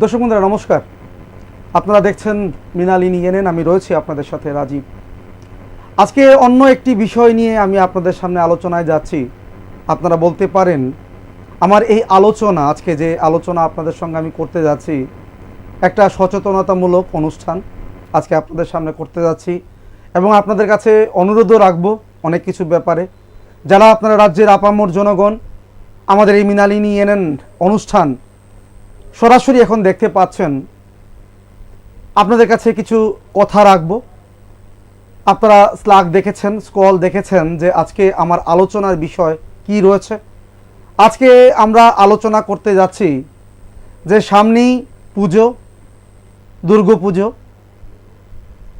দর্শক বন্ধুরা নমস্কার, আপনারা দেখছেন মৃণালিনী এনএন। আমি রয়েছি আপনাদের সাথে রাজীব। আজকে অন্য একটি বিষয় নিয়ে আমি আপনাদের সামনে আলোচনায় যাচ্ছি। আপনারা বলতে পারেন আমার এই আলোচনা, আজকে যে আলোচনা আপনাদের সঙ্গে আমি করতে যাচ্ছি, একটা সচেতনতামূলক অনুষ্ঠান আজকে আপনাদের সামনে করতে যাচ্ছি এবং আপনাদের কাছে অনুরোধও রাখবো অনেক কিছু ব্যাপারে। যারা আপনারা রাজ্যের আপামর জনগণ আমাদের এই মৃণালিনী এনএন অনুষ্ঠান সরাসরি এখন দেখতে পাচ্ছেন, আপনাদের কাছে কিছু কথা রাখবো। আপনারা স্লাগ দেখেছেন, স্ক্রল দেখেছেন যে আজকে আমার আলোচনার বিষয় কি রয়েছে। আজকে আমরা আলোচনা করতে যাচ্ছি যে সামনেই পুজো, দুর্গাপুজো।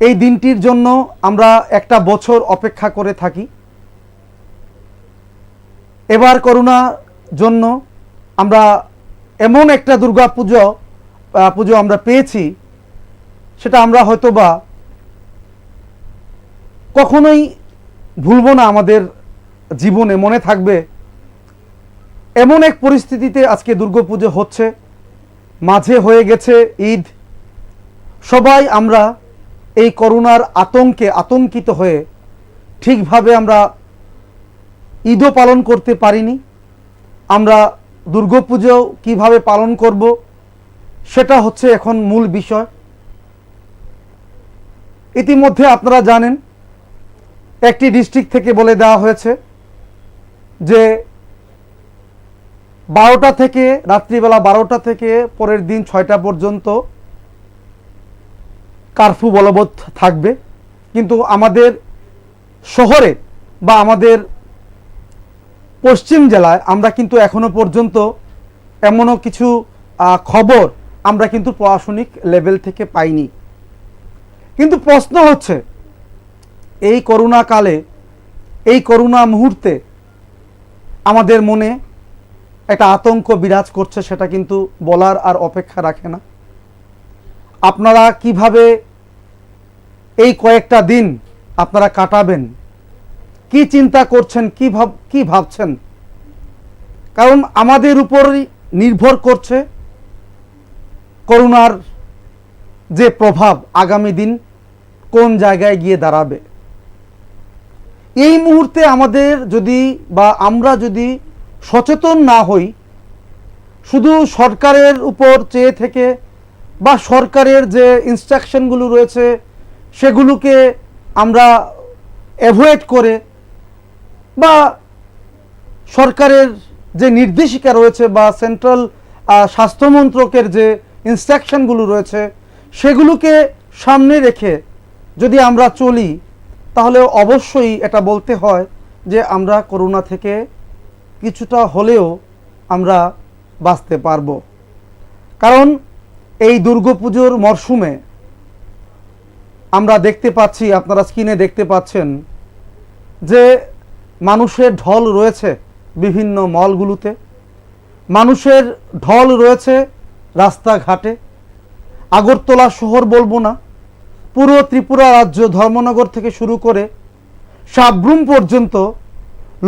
এই দিনটির জন্য আমরা একটা বছর অপেক্ষা করে থাকি। এবার করোনার জন্য আমরা এমন একটা পুজো আমরা পেয়েছি, সেটা আমরা হয়তোবা কখনোই ভুলবো না। আমাদের জীবনে মনে থাকবে এমন এক পরিস্থিতিতে আজকে দুর্গাপুজো হচ্ছে, মাঝে হয়ে গেছে ঈদ। সবাই আমরা এই করোনার আতঙ্কে আতঙ্কিত হয়ে ঠিকভাবে আমরা ঈদও পালন করতে পারিনি। আমরা দুর্গাপুজো কিভাবে পালন করব, সেটা হচ্ছে এখন মূল বিষয়। ইতিমধ্যে আপনারা জানেন, একটি ডিস্ট্রিক্ট থেকে বলে দেওয়া হয়েছে যে 12টা থেকে, রাত্রিবেলা 12টা থেকে পরের দিন 6টা পর্যন্ত কারফিউ বলবৎ থাকবে। কিন্তু আমাদের শহরে বা আমাদের পশ্চিম জেলায় আমরা কিন্তু এখনো পর্যন্ত এমনও কিছু খবর আমরা কিন্তু প্রশাসনিক লেভেল থেকে পাইনি। কিন্তু প্রশ্ন হচ্ছে, এই করোনা কালে, এই করোনা মুহূর্তে আমাদের মনে একটা আতঙ্ক বিরাজ করছে, সেটা কিন্তু বলার আর অপেক্ষা রাখে না। আপনারা কিভাবে এই কয়েকটা দিন আপনারা কাটাবেন, কি চিন্তা করছেন, কি ভাবছেন? কারণ আমাদের উপরই নির্ভর করছে করোনার যে প্রভাব আগামী দিন কোন জায়গায় গিয়ে দাঁড়াবে। এই মুহূর্তে আমাদের যদি বা আমরা যদি সচেতন না হই, শুধু সরকারের উপর চেয়ে থেকে বা সরকারের যে ইনস্ট্রাকশনগুলো রয়েছে সেগুলোকে আমরা অ্যাভয়েড করে, বা সরকারের যে নির্দেশিকা রয়েছে বা সেন্ট্রাল স্বাস্থ্যমন্ত্রকের যে ইনস্ট্রাকশনগুলো রয়েছে সেগুলোকে সামনে রেখে যদি আমরা চলি, তাহলে অবশ্যই এটা বলতে হয় যে আমরা করোনা থেকে কিছুটা হলেও আমরা বাঁচতে পারবো। কারণ এই দুর্গাপুজোর মরশুমে আমরা দেখতে পাচ্ছি, আপনারা স্ক্রিনে দেখতে পাচ্ছেন যে মানুষের ঢল রয়েছে বিভিন্ন মলগুলোতে, মানুষের ঢল রয়েছে রাস্তাঘাটে। আগরতলা শহর বলবো না, পুরো ত্রিপুরা রাজ্য ধর্মনগর থেকে শুরু করে সাবরুম পর্যন্ত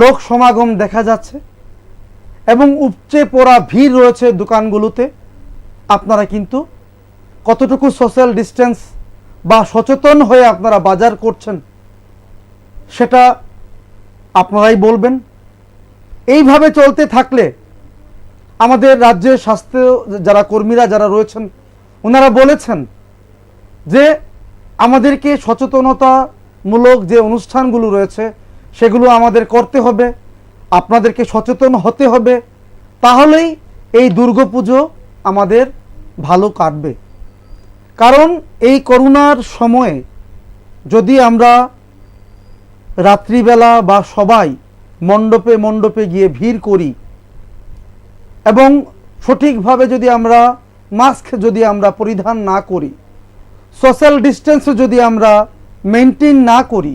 লোক সমাগম দেখা যাচ্ছে এবং উপচে পড়া ভিড় রয়েছে দোকানগুলোতে। আপনারা কিন্তু কতটুকু সোশ্যাল ডিস্টেন্স বা সচেতন হয়ে আপনারা বাজার করছেন, সেটা আপনারাই বলবেন। এইভাবে চলতে থাকলে আমাদের রাজ্যের স্বাস্থ্য যারা কর্মীরা যারা রয়েছেন, ওনারা বলেছেন যে আমাদেরকে সচেতনতামূলক যে অনুষ্ঠানগুলো রয়েছে সেগুলো আমাদের করতে হবে, আপনাদেরকে সচেতন হতে হবে, তাহলেই এই দুর্গাপুজো আমাদের ভালো কাটবে। কারণ এই করোনার সময়ে যদি আমরা রাত্রিবেলা বা সবাই মণ্ডপে মণ্ডপে গিয়ে ভিড় করি এবং সঠিকভাবে যদি আমরা মাস্ক যদি আমরা পরিধান না করি, সোশ্যাল ডিস্টেন্স যদি আমরা মেনটেন না করি,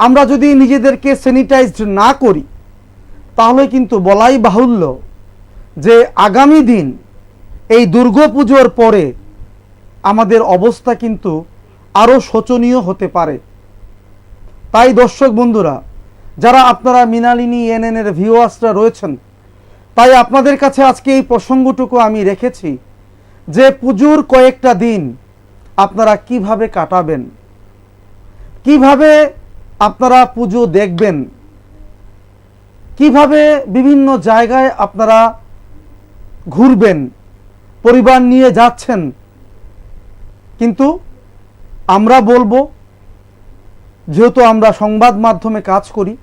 আমরা যদি নিজেদেরকে স্যানিটাইজড না করি, তাহলে কিন্তু বলাই বাহুল্য যে আগামী দিন এই দুর্গাপুজোর পরে আমাদের অবস্থা কিন্তু আরও শোচনীয় হতে পারে। তাই দর্শক বন্ধুরা, যারা আপনারা মৃণালিনী এনএন এর ভিউয়ার্সরা রয়েছেন, তাই আপনাদের কাছে আজকে এই প্রসঙ্গটুকু আমি রেখেছি যে পুজোর কয়েকটা দিন আপনারা কিভাবে কাটাবেন, কিভাবে আপনারা পুজো দেখবেন, কিভাবে বিভিন্ন জায়গায় আপনারা ঘুরবেন, পরিবার নিয়ে যাচ্ছেন। কিন্তু আমরা বলবো, যেহেতু আমরা সংবাদ মাধ্যমে কাজ করি,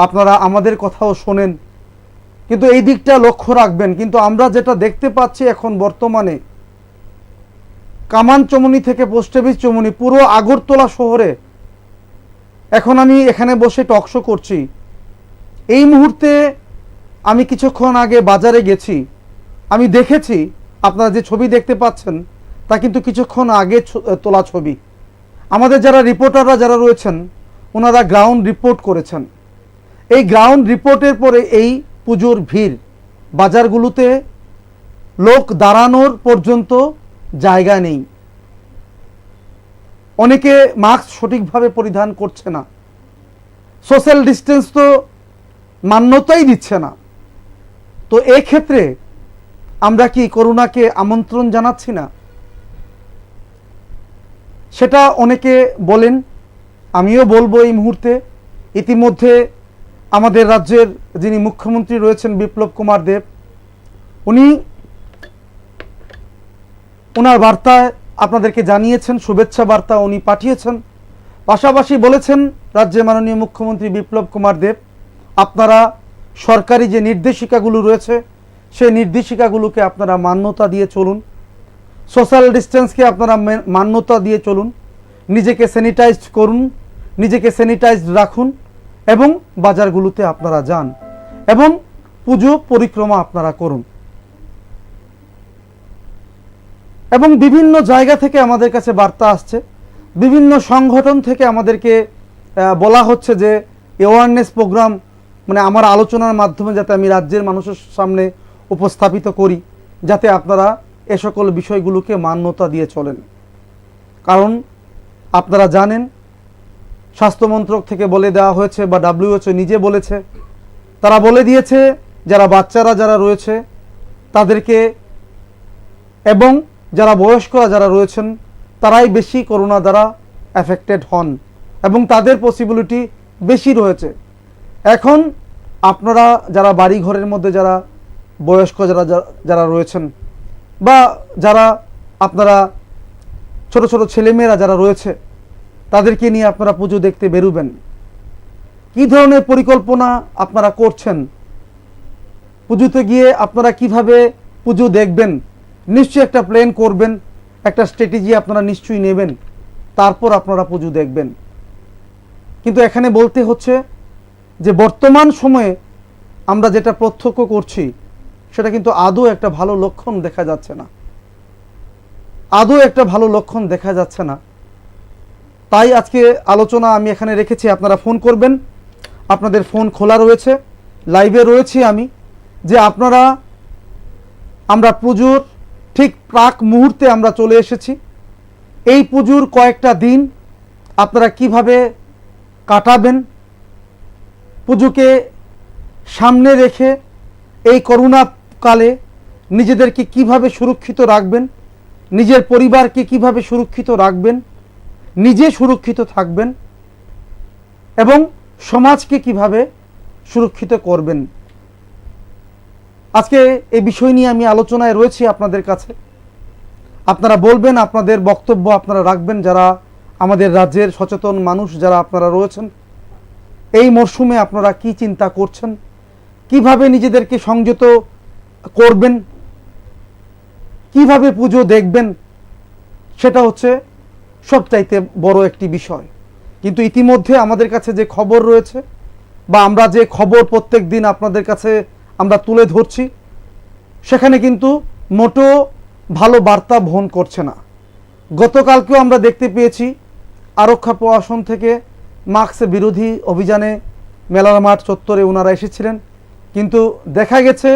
আপনারা আমাদের কথাও শোনেন, কিন্তু এই দিকটা লক্ষ্য রাখবেন। কিন্তু আমরা যেটা দেখতে পাচ্ছি এখন বর্তমানে কামানচমনি থেকে পোস্ট অফিস চমনি, পুরো আগরতলা শহরে, এখন আমি এখানে বসে টকশো করছি, এই মুহূর্তে আমি কিছুক্ষণ আগে বাজারে গেছি, আমি দেখেছি আপনারা যে ছবি দেখতে পাচ্ছেন তা কিন্তু কিছুক্ষণ আগে তোলা ছবি। আমাদের যারা রিপোর্টাররা যারা রয়েছেন ওনারা গ্রাউন্ড রিপোর্ট করেছেন। এই গ্রাউন্ড রিপোর্টের পরে এই পুজোর ভিড়, বাজারগুলোতে লোক দাঁড়ানোর পর্যন্ত জায়গা নেই, অনেকে মাস্ক সঠিকভাবে পরিধান করছে না, সোশ্যাল ডিস্টেন্স তো মান্যতাই দিচ্ছে না। তো এক্ষেত্রে আমরা কি করোনাকে আমন্ত্রণ জানাচ্ছি না? সেটা অনেকে বলেন, আমিও বলবো এই মুহূর্তে। ইতিমধ্যে আমাদের রাজ্যের যিনি মুখ্যমন্ত্রী রয়েছেন বিপ্লব কুমার দেব, উনি ওনার বার্তায় আপনাদেরকে জানিয়েছেন, শুভেচ্ছা বার্তা উনি পাঠিয়েছেন। পাশাপাশি বলেছেন রাজ্যের মাননীয় মুখ্যমন্ত্রী বিপ্লব কুমার দেব, আপনারা সরকারি যে নির্দেশিকাগুলো রয়েছে সেই নির্দেশিকাগুলোকে আপনারা মান্যতা দিয়ে চলুন, সোশ্যাল ডিস্টেন্সকে আপনারা মান্যতা দিয়ে চলুন, নিজেকে স্যানিটাইজড করুন, নিজেকে স্যানিটাইজড রাখুন এবং বাজারগুলোতে আপনারা যান এবং পুজো পরিক্রমা আপনারা করুন। এবং বিভিন্ন জায়গা থেকে আমাদের কাছে বার্তা আসছে, বিভিন্ন সংগঠন থেকে আমাদেরকে বলা হচ্ছে যে অ্যাওয়ারনেস প্রোগ্রাম, মানে আমার আলোচনার মাধ্যমে যাতে আমি রাজ্যের মানুষের সামনে উপস্থাপিত করি, যাতে আপনারা এ সকল বিষয়গুলোকে মান্যতা দিয়ে চলেন। কারণ আপনারা জানেন স্বাস্থ্য মন্ত্রক থেকে বলে দেওয়া হয়েছে বা WHO নিজে বলেছে, তারা বলে দিয়েছে যারা বাচ্চারা যারা রয়েছে তাদেরকে এবং যারা বয়স্করা যারা রয়েছেন তারাই বেশি করোনা দ্বারা অ্যাফেক্টেড হন এবং তাদের পসিবিলিটি বেশি রয়েছে। এখন আপনারা যারা বাড়ি ঘরের মধ্যে যারা বয়স্ক যারা যারা রয়েছেন বা যারা আপনারা ছোট ছোট ছেলেমেয়েরা যারা রয়েছে তাদেরকে নিয়ে আপনারা পুজো দেখতে বেরোবেন, কী ধরনের পরিকল্পনা আপনারা করছেন, পুজোতে গিয়ে আপনারা কিভাবে পুজো দেখবেন, নিশ্চয়ই একটা প্ল্যান করবেন, একটা স্ট্র্যাটেজি আপনারা নিশ্চয়ই নেবেন, তারপর আপনারা পুজো দেখবেন। কিন্তু এখানে বলতে হচ্ছে যে বর্তমান সময়ে আমরা যেটা প্রত্যক্ষ করছি সেটা কিন্তু আদৌ একটা ভালো লক্ষণ দেখা যাচ্ছে না, আদৌ একটা ভালো লক্ষণ দেখা যাচ্ছে না। তাই আজকে আলোচনা আমি এখানে রেখেছি, আপনারা ফোন করবেন, আপনাদের ফোন খোলা রয়েছে, লাইভে রয়েছি আমি, যে আপনারা আমরা পুজোর ঠিক প্রাক মুহূর্তে আমরা চলে এসেছি। এই পুজোর কয়েকটা দিন আপনারা কিভাবে কাটাবেন, পুজোকে সামনে রেখে এই করোনা কালে নিজেদেরকে কিভাবে সুরক্ষিত রাখবেন, নিজের পরিবারকে কিভাবে সুরক্ষিত রাখবেন, নিজে সুরক্ষিত থাকবেন এবং সমাজকে কিভাবে সুরক্ষিত করবেন, আজকে এই বিষয় নিয়ে আমি আলোচনায় রয়েছি আপনাদের কাছে। আপনারা বলবেন, আপনাদের বক্তব্য আপনারা রাখবেন, যারা আমাদের রাজ্যের সচেতন মানুষ যারা আপনারা রয়েছেন, এই মরশুমে আপনারা কি চিন্তা করছেন, কিভাবে নিজেদেরকে সংযত করবেন, কিভাবে পুজো দেখবেন, সেটা হচ্ছে সবচাইতে বড় একটি বিষয়। কিন্তু ইতিমধ্যে আমাদের কাছে যে খবর রয়েছে বা আমরা যে খবর প্রত্যেক দিন আপনাদের কাছে আমরা তুলে ধরছি, সেখানে কিন্তু মোটো ভালো বার্তা বহন করছে না। গতকালকেও আমরা দেখতে পেয়েছি আরক্ষা প্রশাসন থেকে মাস্ক বিরোধী অভিযানে মেলার মাঠ চত্বরে ওনারা এসেছিলেন, কিন্তু দেখা গেছে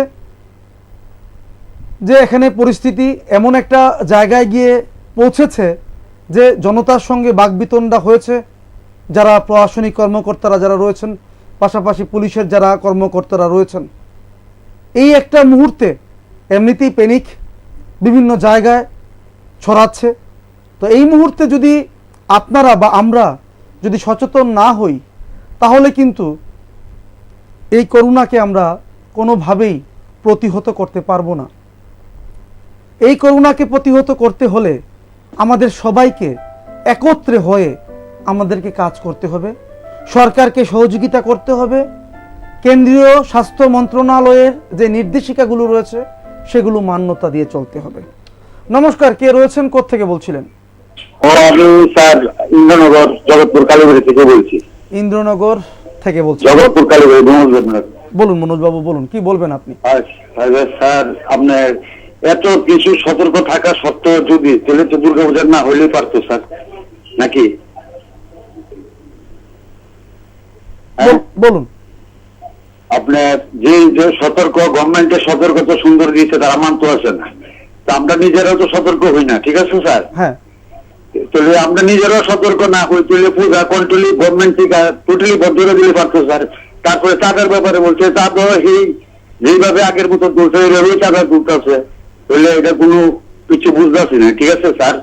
যে এখানে পরিস্থিতি এমন একটা জায়গায় গিয়ে পৌঁছেছে যে জনতার সঙ্গে বাকবিতণ্ডা হয়েছে। যারা প্রশাসনিক কর্মকর্তারা যারা রয়েছেন, পাশাপাশি পুলিশের যারা কর্মকর্তারা রয়েছেন, এই একটা মুহূর্তে এমনিতেই প্যানিক বিভিন্ন জায়গায় ছড়াচ্ছে। তো এই মুহূর্তে যদি আপনারা বা আমরা যদি সচেতন না হই, তাহলে কিন্তু এই করোনাকে আমরা কোনোভাবেই প্রতিহত করতে পারবো না। এই করোনাকে প্রতিহত করতে হলে আমাদের সবাইকে একত্রে হয়ে আমাদেরকে কাজ করতে হবে, সরকারকে সহযোগিতা করতে হবে, কেন্দ্রীয় স্বাস্থ্য মন্ত্রণালয়ের যে নির্দেশিকাগুলো রয়েছে সেগুলো মান্যতা দিয়ে চলতে হবে। নমস্কার, কে রয়েছেন, কোত্থেকে বলছিলেন? আমি স্যার ইন্দ্রনগর জগৎপুর কালীবাড়ি থেকে বলছি। ইন্দ্রনগর থেকে বলছি, জগৎপুর কালীবাড়ি। বলুন মনোজ বাবু, বলুন কি বলবেন আপনি? স্যার, আপনার এত কিছু সতর্ক থাকা সত্ত্বেও যদি তাহলে তো দুর্গাপূজা না হইলেই পারতো স্যার, নাকি? বলুন। আপনার যে সতর্ক গভর্নমেন্টের সতর্কতা সুন্দর দিয়েছে তারা মানতে আছে না, তা আমরা নিজেরাও তো সতর্ক হই না, ঠিক আছে স্যার? হ্যাঁ, তাহলে আমরা নিজেরাও সতর্ক না হই, তাহলে পূজা কন্ট্রোলি গভর্নমেন্ট থেকে টোটালি বন্ধ করে দিলে পারতো স্যার। তারপরে চাঁদার ব্যাপারে বলছে, তারপর যেইভাবে আগের মতো তুলছে এইভাবেই চাঁদা তুলতেছে, তাহলে এটা কোনো কিছু বুঝতেছি না, ঠিক আছে স্যার?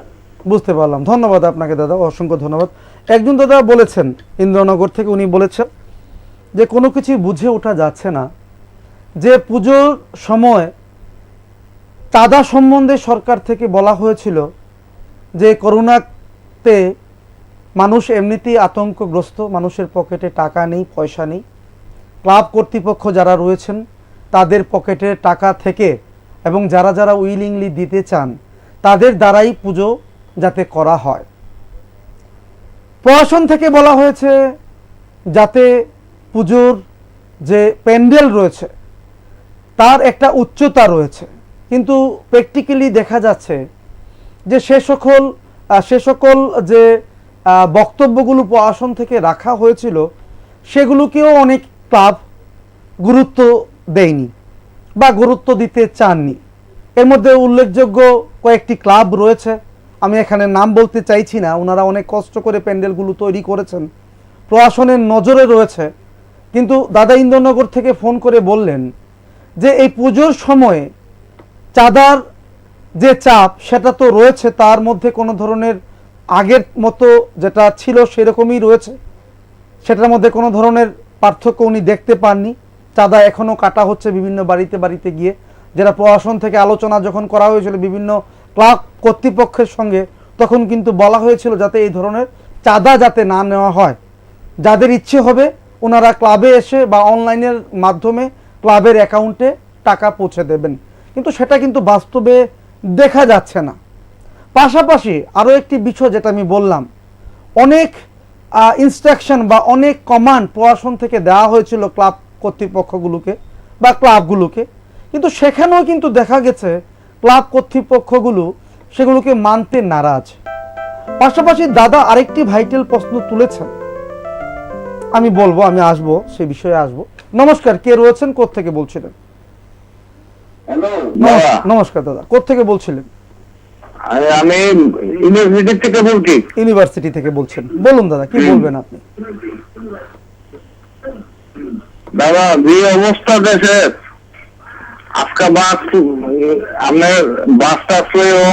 বুঝতে পারলাম। ধন্যবাদ আপনাকে দাদা, অসংখ্য ধন্যবাদ। একজন দাদা বলেছেন ইন্দ্রনগর থেকে, উনি বলেছেন যে কোনো কিছু বুঝে ওঠা যাচ্ছে না, যে পুজোর সময় চাঁদা সম্বন্ধে সরকার থেকে বলা হয়েছিল যে করোনাতে মানুষ এমনিতেই আতঙ্কগ্রস্ত, মানুষের পকেটে টাকা নেই, পয়সা নেই, ক্লাব কর্তৃপক্ষ যারা রয়েছেন তাদের পকেটে টাকা থেকে এবং যারা যারা উইলিংলি দিতে চান তাদের দ্বারাই পুজো যাতে করা হয়। প্রশাসন থেকে বলা হয়েছে যাতে পুজোর যে প্যান্ডেল রয়েছে তার একটা উচ্চতা রয়েছে, কিন্তু প্র্যাকটিক্যালি দেখা যাচ্ছে যে সে সকল যে বক্তব্যগুলো প্রশাসন থেকে রাখা হয়েছিল সেগুলোকেও অনেক ক্লাব গুরুত্ব দেয়নি বা গুরুত্ব দিতে চাননি। এর মধ্যে উল্লেখযোগ্য কয়েকটি ক্লাব রয়েছে, আমি এখানে নাম বলতে চাইছি না, ওনারা অনেক কষ্ট করে প্যান্ডেলগুলো তৈরি করেছেন, প্রশাসনের নজরে রয়েছে। কিন্তু দাদা ইন্দ্রনগর থেকে ফোন করে বললেন যে এই পুজোর সময়ে চাঁদার যে চাপ সেটা তো রয়েছে, তার মধ্যে কোনো ধরনের আগের মতো যেটা ছিল সেরকমই রয়েছে, সেটার মধ্যে কোনো ধরনের পার্থক্য উনি দেখতে পাননি। চাঁদা এখনও কাটা হচ্ছে বিভিন্ন বাড়িতে বাড়িতে গিয়ে, যেটা প্রশাসন থেকে আলোচনা যখন করা হয়েছিল বিভিন্ন ক্লাব কর্তৃপক্ষের সঙ্গে, তখন কিন্তু বলা হয়েছিল যাতে এই ধরনের চাঁদা যাতে না নেওয়া হয়, যাদের ইচ্ছে হবে ওনারা ক্লাবে এসে বা অনলাইনের মাধ্যমে ক্লাবের অ্যাকাউন্টে টাকা পৌঁছে দেবেন, কিন্তু সেটা কিন্তু বাস্তবে দেখা যাচ্ছে না। পাশাপাশি আরও একটি বিষয় যেটা আমি বললাম, অনেক ইনস্ট্রাকশন বা অনেক কমান্ড প্রশাসন থেকে দেওয়া হয়েছিল ক্লাব কর্তৃপক্ষগুলোকে বা ক্লাবগুলোকে, কিন্তু সেখানেও কিন্তু দেখা গেছে ক্লাব কর্তৃপক্ষগুলো সেগুলোকে মানতে নারাজ। পাশাপাশি দাদা আরেকটি ভাইটাল প্রশ্ন তুলেছেন, আমি বলবো, আমি আসবো সেই বিষয়ে আসবো। নমস্কার, কে রয়েছেন, কোত্থেকে বলছিলেন? নমস্কার দাদা, কোত্থেকে বলছিলেন? আমি ইউনিভার্সিটি থেকে বলছি। ইউনিভার্সিটি থেকে বলছেন, বলুন দাদা কি বলবেন আপনি? দাদা যে অবস্থা দেশে আজকে আপনার বাসটা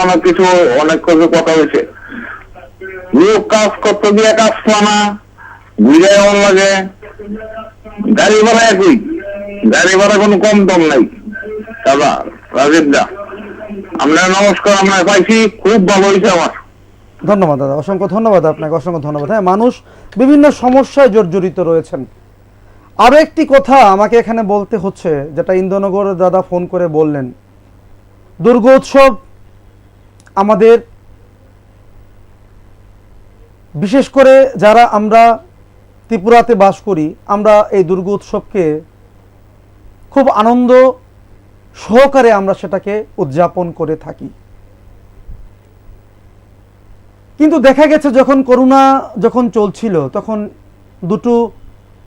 অনেক কিছু কথা হয়েছে, লোক কাজ করতে গিয়ে কাজ পানা ঘুরে এমন লাগে, গাড়ি ভাড়া একই, গাড়ি ভাড়া কোনো কম দাম নাই। দাদা রাজীব দা, আপনার নমস্কার, আমরা পাইছি, খুব ভালো হয়েছে আমার। ধন্যবাদ দাদা, অসংখ্য ধন্যবাদ আপনাকে, অসংখ্য ধন্যবাদ। হ্যাঁ, মানুষ বিভিন্ন সমস্যায় জর্জরিত রয়েছেন। আরও একটি কথা আমাকে এখানে বলতে হচ্ছে, যেটা ইন্দ্রনগরের দাদা ফোন করে বললেন, দুর্গোৎসব আমাদের, বিশেষ করে যারা আমরা ত্রিপুরাতে বাস করি, আমরা এই দুর্গোৎসবকে খুব আনন্দ সহকারে আমরা সেটাকে উদযাপন করে থাকি। কিন্তু দেখা গেছে যখন করোনা যখন চলছিল তখন দুটো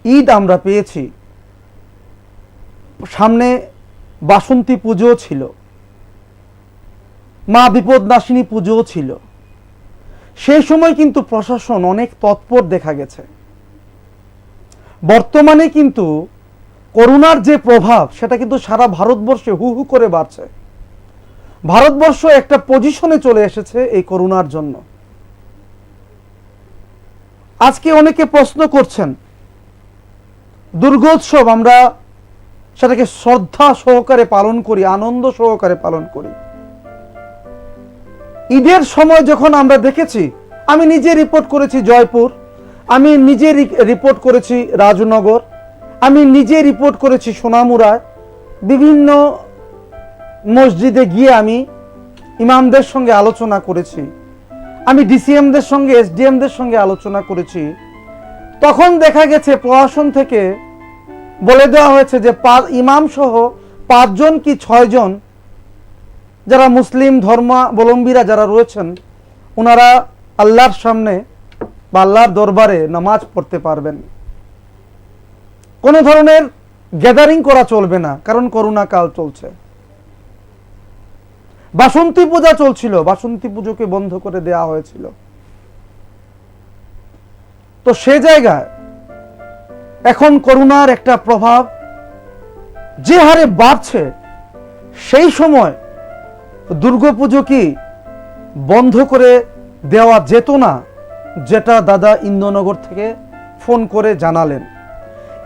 ঈদ আমরা পেয়েছি, সামনে বাসন্তী পুজো ছিল, মা বিপদনাশিনী পুজো ছিল। সেই সময় কিন্তু প্রশাসন অনেক তৎপর দেখা গেছে। বর্তমানে কিন্তু করোনার যে প্রভাব সেটা কিন্তু সারা ভারতবর্ষে হু হু করে বাড়ছে। ভারতবর্ষ একটা পজিশনে চলে এসেছে এই করোনার জন্য। আজকে অনেকে প্রশ্ন করছেন, দুর্গোৎসব আমরা সেটাকে শ্রদ্ধা সহকারে পালন করি, আনন্দ সহকারে পালন করি। ঈদের সময় যখন আমরা দেখেছি, আমি নিজে রিপোর্ট করেছি জয়পুর, আমি নিজে রিপোর্ট করেছি রাজনগর, আমি নিজে রিপোর্ট করেছি সোনামুড়ায়, বিভিন্ন মসজিদে গিয়ে আমি ইমামদের সঙ্গে আলোচনা করেছি, আমি ডিসিএমদের সঙ্গে এসডিএমদের সঙ্গে আলোচনা করেছি। তখন দেখা গেছে প্রশাসন থেকে বলে দেওয়া হয়েছে যে ইমাম সহ 5 জন কি 6 জন যারা মুসলিম ধর্মাবলম্বীরা যারা রয়েছেন, ওনারা আল্লাহর সামনে বা আল্লাহর দরবারে নামাজ পড়তে পারবেন। কোনো ধরনের গ্যাদারিং করা চলবে না, কারণ করোনা কাল চলছে। বাসন্তী পূজা চলছিল, বাসন্তী পুজোকে বন্ধ করে দেওয়া হয়েছিল। তো সে জায়গায় এখন করোনার একটা প্রভাব যে হারে বাড়ছে, সেই সময় দুর্গাপুজো কি বন্ধ করে দেওয়া যেত না, যেটা দাদা ইন্দ্রনগর থেকে ফোন করে জানালেন।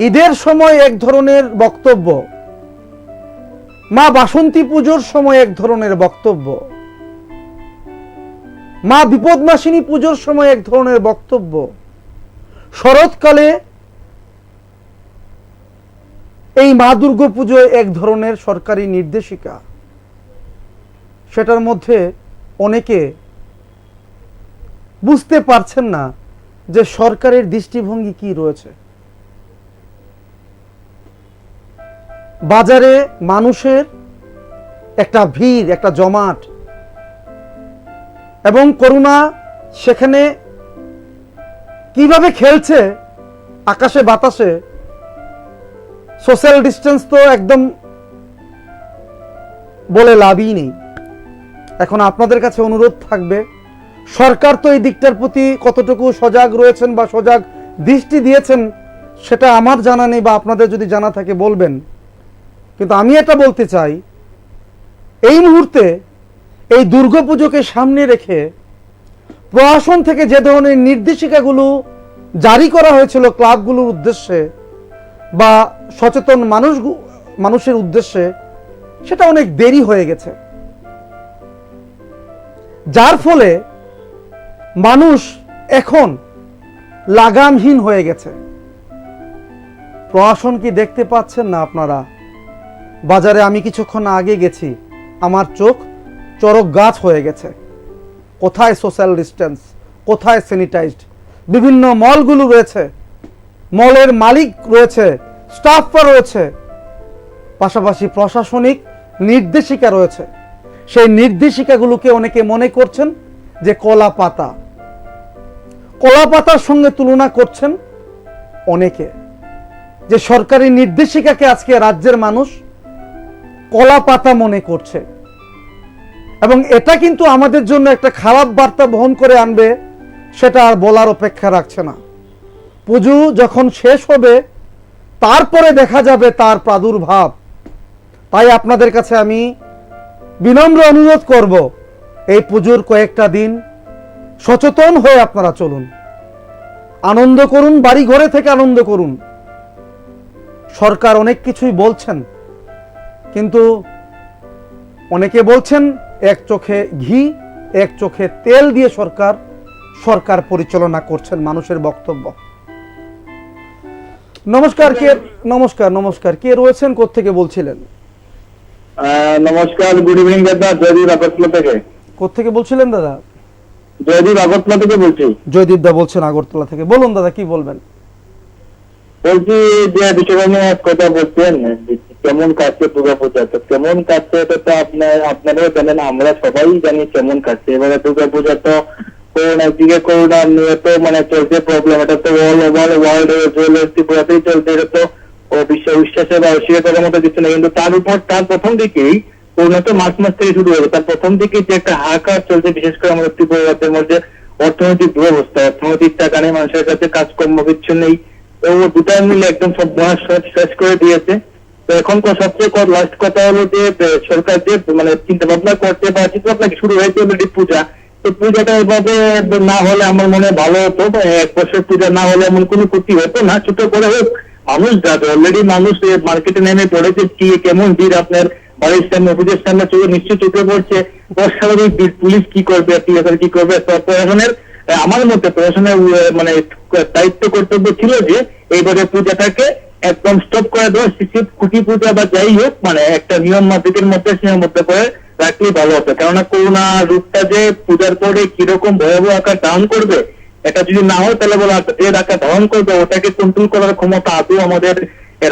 ঈদের সময় এক ধরনের বক্তব্য, মা বাসন্তী পুজোর সময় এক ধরনের বক্তব্য, মা বিপদনাশিনী পুজোর সময় এক ধরনের বক্তব্য, শরৎকালে এই মা দুর্গা পুজোয় এক ধরনের সরকারি নির্দেশিকা। সেটার মধ্যে অনেকে বুঝতে পারছেন না যে সরকারের দৃষ্টিভঙ্গি কি রয়েছে। বাজারে মানুষের একটা ভিড়, একটা জমাট, এবং করোনা সেখানে কিভাবে খেলছে আকাশে বাতাসে। সোশ্যাল ডিস্টেন্স তো একদম বলে লাভই নেই। এখন আপনাদের কাছে অনুরোধ থাকবে, সরকার তো এই দিকটার প্রতি কতটুকু সজাগ রয়েছেন বা সজাগ দৃষ্টি দিয়েছেন সেটা আমার জানা নেই, বা আপনাদের যদি জানা থাকে বলবেন। কিন্তু আমি এটা বলতে চাই, এই মুহূর্তে এই দুর্গাপুজোকে সামনে রেখে প্রশাসন থেকে যে ধরনের নির্দেশিকাগুলো জারি করা হয়েছিল ক্লাবগুলোর উদ্দেশ্যে বা সচেতন মানুষের উদ্দেশ্যে, সেটা অনেক দেরি হয়ে গেছে, যার ফলে মানুষ এখন লাগামহীন হয়ে গেছে। প্রশাসন কি দেখতে পাচ্ছেন না আপনারা? বাজারে আমি কিছুক্ষণ আগে গেছি, আমার চোখ চরক গাছ হয়ে গেছে। কোথায় সোশ্যাল ডিস্টেন্স, কোথায় স্যানিটাইজড? বিভিন্ন মলগুলো রয়েছে, মলের মালিক রয়েছে, স্টাফরা রয়েছে, পাশাপাশি প্রশাসনিক নির্দেশিকা রয়েছে। সেই নির্দেশিকাগুলোকে অনেকে মনে করছেন যে কলা পাতা, কলা পাতার সঙ্গে তুলনা করছেন অনেকে, যে সরকারি নির্দেশিকাকে আজকে রাজ্যের মানুষ কলা পাতা মনে করছে। এবং এটা কিন্তু আমাদের জন্য একটা খারাপ বার্তা বহন করে আনবে, সেটা আর বলার অপেক্ষা রাখছে না। পুজো যখন শেষ হবে তারপরে দেখা যাবে তার প্রাদুর্ভাব। তাই আপনাদের কাছে আমি বিনম্র অনুরোধ করব, এই পুজোর কয়েকটা দিন সচেতন হয়ে আপনারা চলুন, আনন্দ করুন, বাড়ি ঘরে থেকে আনন্দ করুন। সরকার অনেক কিছুই বলছেন, কিন্তু অনেকে বলছেন এক চোখে ঘি এক চোখে তেল দিয়ে সরকার পরিচালনা করছেন মানুষের বক্তব্য। নমস্কার, নমস্কার, কে রয়েছেন, কোত্থেকে বলছিলেন? নমস্কার, গুড ইভিনিং দাদা, জয়দীপ আগরতলা থেকে। কোত্থেকে বলছিলেন দাদা? জয়দীপ আগরতলা থেকে বলছি। জয়দীপ দা বলছেন আগরতলা থেকে, বলুন দাদা কি বলবেন? বলছি যে বিষয়টা নিয়ে কথা বলছেন, কেমন কাটছে দুর্গাপূজা, তো কেমন কাটছে এটা তো আপনারাও জানেন, আমরা সবাই জানি কেমন কাটছে। এবারে দুর্গাপূজা তো করোনার দিকে, করোনা নিয়ে তো মানে চলছে প্রবলেম, এটা তো অল ওভার ওয়ার্ল্ড ত্রিপুরাতেই চলছে। এটা তো বিশ্বাসের বা অস্বীকারের মতো কিছু না। কিন্তু তার উপর তার প্রথম দিকেই করোনা তো মার্চ মাস থেকে শুরু হবে, তার প্রথম দিকে যে একটা হাহাকার চলছে, বিশেষ করে আমাদের ত্রিপুরা রাজ্যের মধ্যে অর্থনৈতিক দুরবস্থা, অর্থনৈতিক টাকা নেই, মানুষের কাছে কাজকর্ম কিছু নেই, তো ও দুটাই মিলে একদম সব বয়স শেষ করে দিয়েছে। তো এখন সবচেয়ে লাস্ট কথা হলো যে সরকার যে মানে চিন্তা ভাবনা করছে বা চিন্তা ভাবনা শুরু হয়েছে অলরেডি পূজা, তো পূজাটা এভাবে না হলে আমার মনে হয় ভালো হতো। এক বছর পূজা না হলে এমন কোনো ক্ষতি হতো না, ছোট করে হোক মানুষ যাবে। অলরেডি মানুষ মার্কেটে নেমে পড়েছে, কি কেমন ভিড় আপনার বাড়ির সামনে অফিসের সামনে চোখে নিশ্চয়ই চোখে পড়ছে। অস্বাভাবিক ভিড়, পুলিশ কি করবে, টিএসআর কি করবে। প্রশাসনের আমার মতে প্রশাসনের মানে দায়িত্ব কর্তব্য ছিল যে এইবারে পূজাটাকে একদম স্টপ করে দেওয়া, খুঁটি পূজা বা যাই হোক মানে একটা নিয়ম মাফিকের মধ্যে সীমাবদ্ধ করে রাখলেই ভালো হতো। কেননা করোনা রূপটা যে পূজার পরে কিরকম ভয়াবহ আকার ধারণ করবে, এটা যদি না হয় তাহলে বলে যে আকার ধারণ করবে ওটাকে কন্ট্রোল করার ক্ষমতা আদৌ আমাদের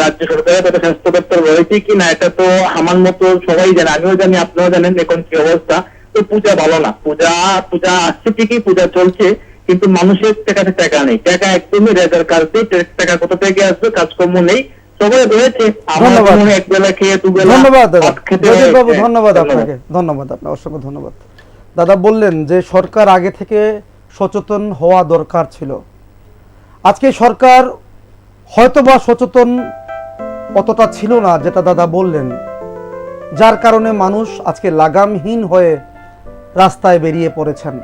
রাজ্য সরকারের তথা স্বাস্থ্য দপ্তর রয়েছে কি না, এটা তো আমার মতো সবাই জানে, আমিও জানি, আপনারাও জানেন এখন কি অবস্থা। তো পূজা ভালো না, পূজা আসছে ঠিকই, পূজা চলছে, কিন্তু মানুষের কাছে টাকা নেই, টাকা একদমই রেজার কাটছে। টাকা কোথা থেকে আসবে, কাজকর্ম নেই, সবাই রয়েছে ধন্যবাদ। এক বেলা খেয়ে দুবেলা ধন্যবাদ দাদা, ভাত খেতে জয়দীপ বাবু হয়েছে। ধন্যবাদ আপনাকে, ধন্যবাদ আপনার, অসংখ্য ধন্যবাদ। দাদা বললেন যে সরকার আগে থেকে সচেতন হওয়া দরকার ছিল। আজকে সরকার হয়তোবা সচেতন অতটা ছিল না যেটা দাদা বললেন, যার কারণে মানুষ আজকে লাগামহীন হয়ে রাস্তায় বেরিয়ে পড়েছেন।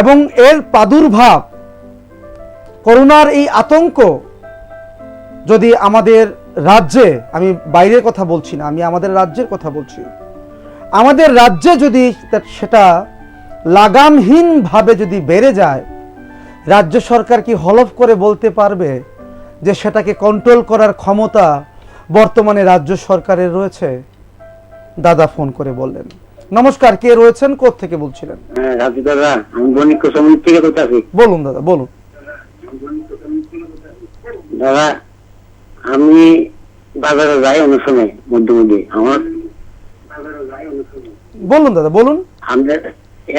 এবং এর প্রাদুর্ভাব, করোনার এই আতঙ্ক যদি আমাদের রাজ্যে, আমি বাইরের কথা বলছি না, আমি আমাদের রাজ্যের কথা বলছি, আমাদের রাজ্যে যদি সেটা লাগামহীনভাবে যদি বেড়ে যায়, রাজ্য সরকার কি হলফ করে বলতে পারবে যে সেটাকে কন্ট্রোল করার ক্ষমতা বর্তমানে রাজ্য সরকারের রয়েছে? দাদা ফোন করে বললেন। নমস্কার, কে রয়েছেন, কোথা থেকে বলছিলেন? রাজু দাদা, আমি বণিক সমিতি থেকে বলতেছি। বলুন দাদা, বলুন। দাদা, আমি বাজারে যাই অনেক সময় মধ্যে মধ্যে, আমার বলুন দাদা, বলুন। আমাদের